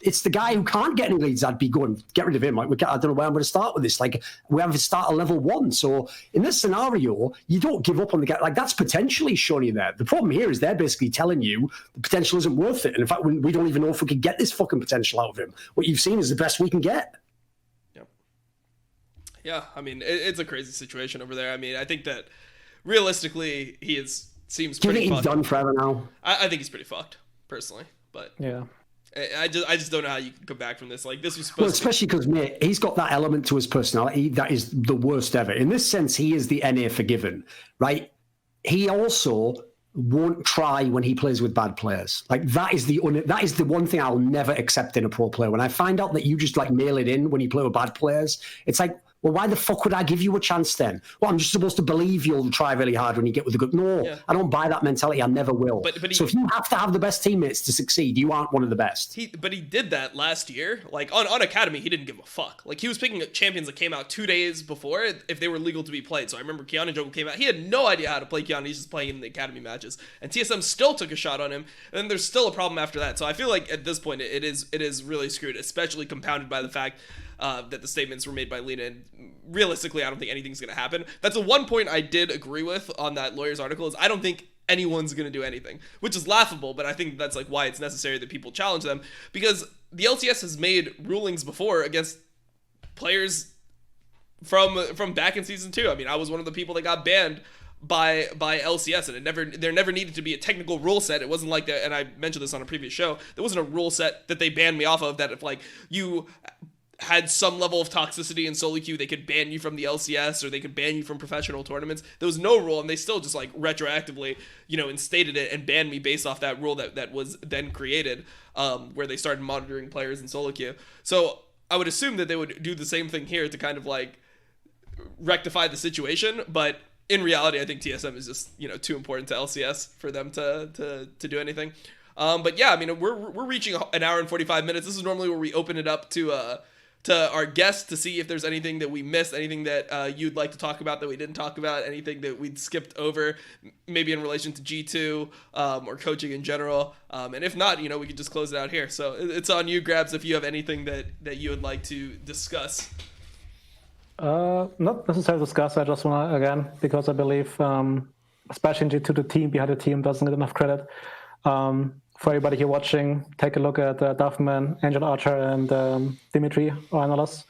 [SPEAKER 2] It's the guy who can't get any leads I'd be going, get rid of him. Like, I don't know where I'm going to start with this. Like, we have to start at level 1. So in this scenario, you don't give up on the guy. Like, that's potentially showing you there. The problem here is they're basically telling you the potential isn't worth it. And in fact, we don't even know if we could get this fucking potential out of him. What you've seen is the best we can get.
[SPEAKER 1] Yeah, I mean, it's a crazy situation over there. I mean, I think that realistically, seems pretty fucked. Do you think
[SPEAKER 2] he's done forever now?
[SPEAKER 1] I think he's pretty fucked, personally. But yeah, I just don't know how you can come back from this. Like, this was supposed
[SPEAKER 2] especially because, mate, he's got that element to his personality that is the worst ever. In this sense, he is the NA forgiven, right? He also won't try when he plays with bad players. Like, that is the one thing I'll never accept in a pro player. When I find out that you just like mail it in when you play with bad players, it's like, well, why the fuck would I give you a chance then? Well, I'm just supposed to believe you'll try really hard when you get with a good... No, I don't buy that mentality. I never will. So if you have to have the best teammates to succeed, you aren't one of the best.
[SPEAKER 1] But he did that last year. Like, on Academy, he didn't give a fuck. Like, he was picking champions that came out 2 days before if they were legal to be played. So I remember Kiana Jungle came out. He had no idea how to play Kiana. He's just playing in the Academy matches. And TSM still took a shot on him. And then there's still a problem after that. So I feel like at this point, it is really screwed, especially compounded by the fact that the statements were made by Lina, and realistically, I don't think anything's going to happen. That's the one point I did agree with on that lawyer's article, is I don't think anyone's going to do anything, which is laughable, but I think that's like why it's necessary that people challenge them, because the LCS has made rulings before against players from back in season 2. I mean, I was one of the people that got banned by LCS, and there never needed to be a technical rule set. It wasn't like that, and I mentioned this on a previous show, there wasn't a rule set that they banned me off of, that if like you had some level of toxicity in solo queue, they could ban you from the LCS, or they could ban you from professional tournaments. There was no rule, and they still just like retroactively, instated it and banned me based off that rule that was then created, where they started monitoring players in solo queue. So I would assume that they would do the same thing here to kind of like rectify the situation, but in reality, I think TSM is just, too important to LCS for them to do anything. But yeah, I mean, we're reaching an hour and 45 minutes. This is normally where we open it up to to our guests to see if there's anything that we missed, anything that you'd like to talk about that we didn't talk about, anything that we'd skipped over, maybe in relation to G2 or coaching in general. And if not, we could just close it out here. So it's on you, Grabbz, if you have anything that you would like to discuss.
[SPEAKER 3] Not necessarily discuss. I just want to, again, because I believe, especially in G2, the team behind the team doesn't get enough credit. For everybody here watching, take a look at Duffman, Angel Archer, and Dimitri, our analysts.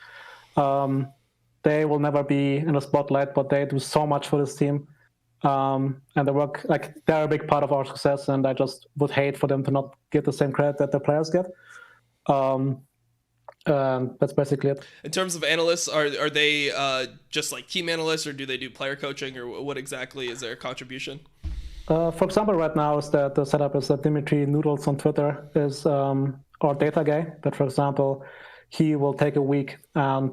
[SPEAKER 3] They will never be in the spotlight, but they do so much for this team. And they work, they're a big part of our success, and I just would hate for them to not get the same credit that the players get. That's basically it. In
[SPEAKER 1] terms of analysts, are they just like team analysts, or do they do player coaching, or what exactly is their contribution?
[SPEAKER 3] For example, right now is that the setup is that Dimitri Noodles on Twitter is our data guy. That, for example, he will take a week and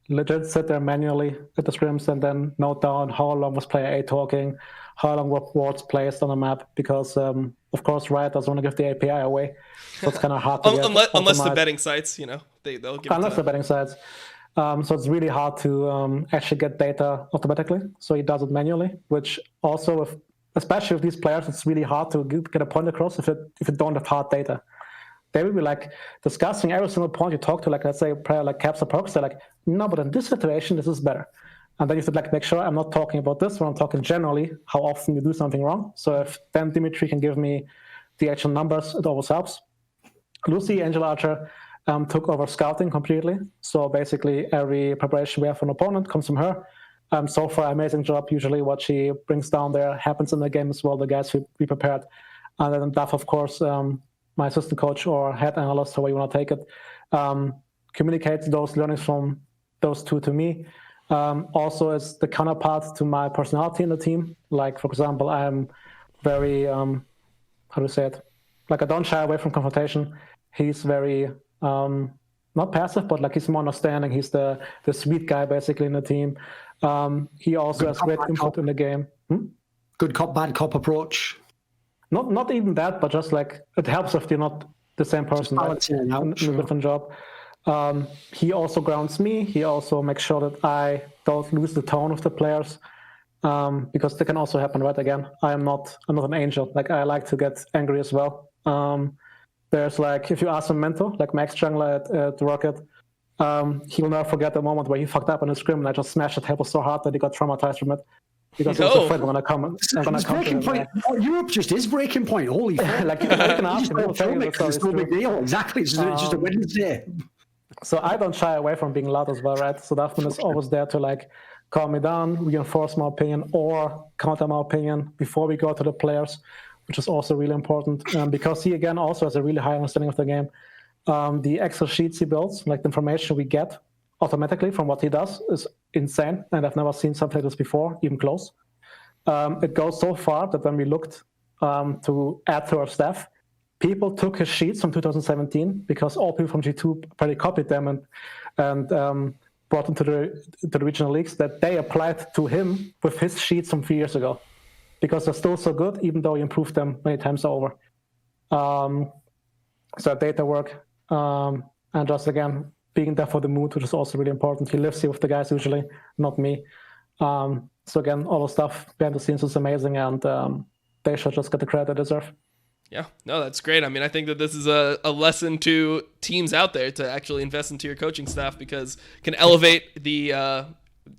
[SPEAKER 3] legit sit there manually at the scrims and then note down how long was player A talking, how long were wards placed on the map, because of course Riot doesn't want to give the API away, so it's kind of hard to
[SPEAKER 1] unless the betting sites, they'll give
[SPEAKER 3] unless the betting sites. So it's really hard to actually get data automatically. So he does it manually, which also, especially with these players, it's really hard to get a point across if you don't have hard data. They will be discussing every single point you talk to, let's say a player like Caps or Perks, they're no, but in this situation, this is better. And then you have to make sure I'm not talking about this, when I'm talking generally, how often you do something wrong. So if then Dimitri can give me the actual numbers, it always helps. Lucy, Angel Archer, took over scouting completely. So basically every preparation we have for an opponent comes from her. So far, amazing job. Usually what she brings down there happens in the game as well, the guys we prepared. And then Duff, of course, my assistant coach or head analyst, however you want to take it, communicates those learnings from those two to me. Also, is the counterpart to my personality in the team. For example, I'm very, how do you say it? I don't shy away from confrontation. He's very, not passive, but he's more understanding. He's the sweet guy, basically, in the team. He also has great input in the game.
[SPEAKER 2] Good cop, bad cop approach.
[SPEAKER 3] Not even that, but just it helps if you're not the same person, in a different job. He also grounds me. He also makes sure that I don't lose the tone of the players, because that can also happen. Right? Again, I'm not an angel. I like to get angry as well. There's if you ask a mentor, Max Jungler at Rocket, he will never forget the moment where he fucked up on the scrim and I just smashed the table so hard that he got traumatized from it. Because he was afraid I'm gonna come.
[SPEAKER 2] Breaking point. Europe just is breaking point. Holy fuck!
[SPEAKER 3] You can ask him.
[SPEAKER 2] It's no big deal. Exactly. It's just a Wednesday.
[SPEAKER 3] So I don't shy away from being loud as well, right? So Duffman is always there to calm me down, reinforce my opinion, or counter my opinion before we go to the players, which is also really important, because he again also has a really high understanding of the game. The Excel sheets he builds, the information we get automatically from what he does, is insane, and I've never seen something like this before, even close. It goes so far that when we looked to add to our staff, people took his sheets from 2017 because all people from G2 probably copied them and brought them to the regional leagues, that they applied to him with his sheets from 3 years ago because they're still so good, even though he improved them many times over. So data work, and just again, being there for the mood, which is also really important. He lives here with the guys usually, not me. So again, all the stuff behind the scenes is amazing, and they should just get the credit they deserve.
[SPEAKER 1] Yeah, no, that's great. I mean, I think that this is a lesson to teams out there to actually invest into your coaching staff, because it can elevate the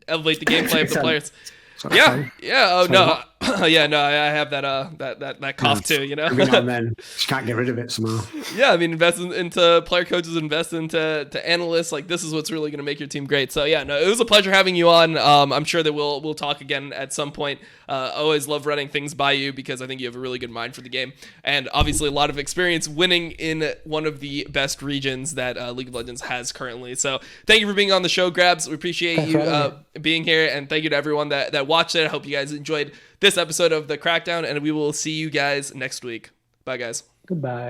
[SPEAKER 1] gameplay of the players.
[SPEAKER 2] Sorry.
[SPEAKER 1] Yeah. Oh, no. Yeah, no, I have that cough too,
[SPEAKER 2] Every now and then, just can't get rid of it somehow.
[SPEAKER 1] Yeah, I mean, invest into player coaches, invest into analysts. This is what's really going to make your team great. So yeah, no, it was a pleasure having you on. I'm sure that we'll talk again at some point. Always love running things by you because I think you have a really good mind for the game, and obviously a lot of experience winning in one of the best regions that League of Legends has currently. So thank you for being on the show, Grabbz. We appreciate you being here, and thank you to everyone that watched it. I hope you guys enjoyed this episode of the Crackdown, and we will see you guys next week. Bye, guys.
[SPEAKER 3] Goodbye.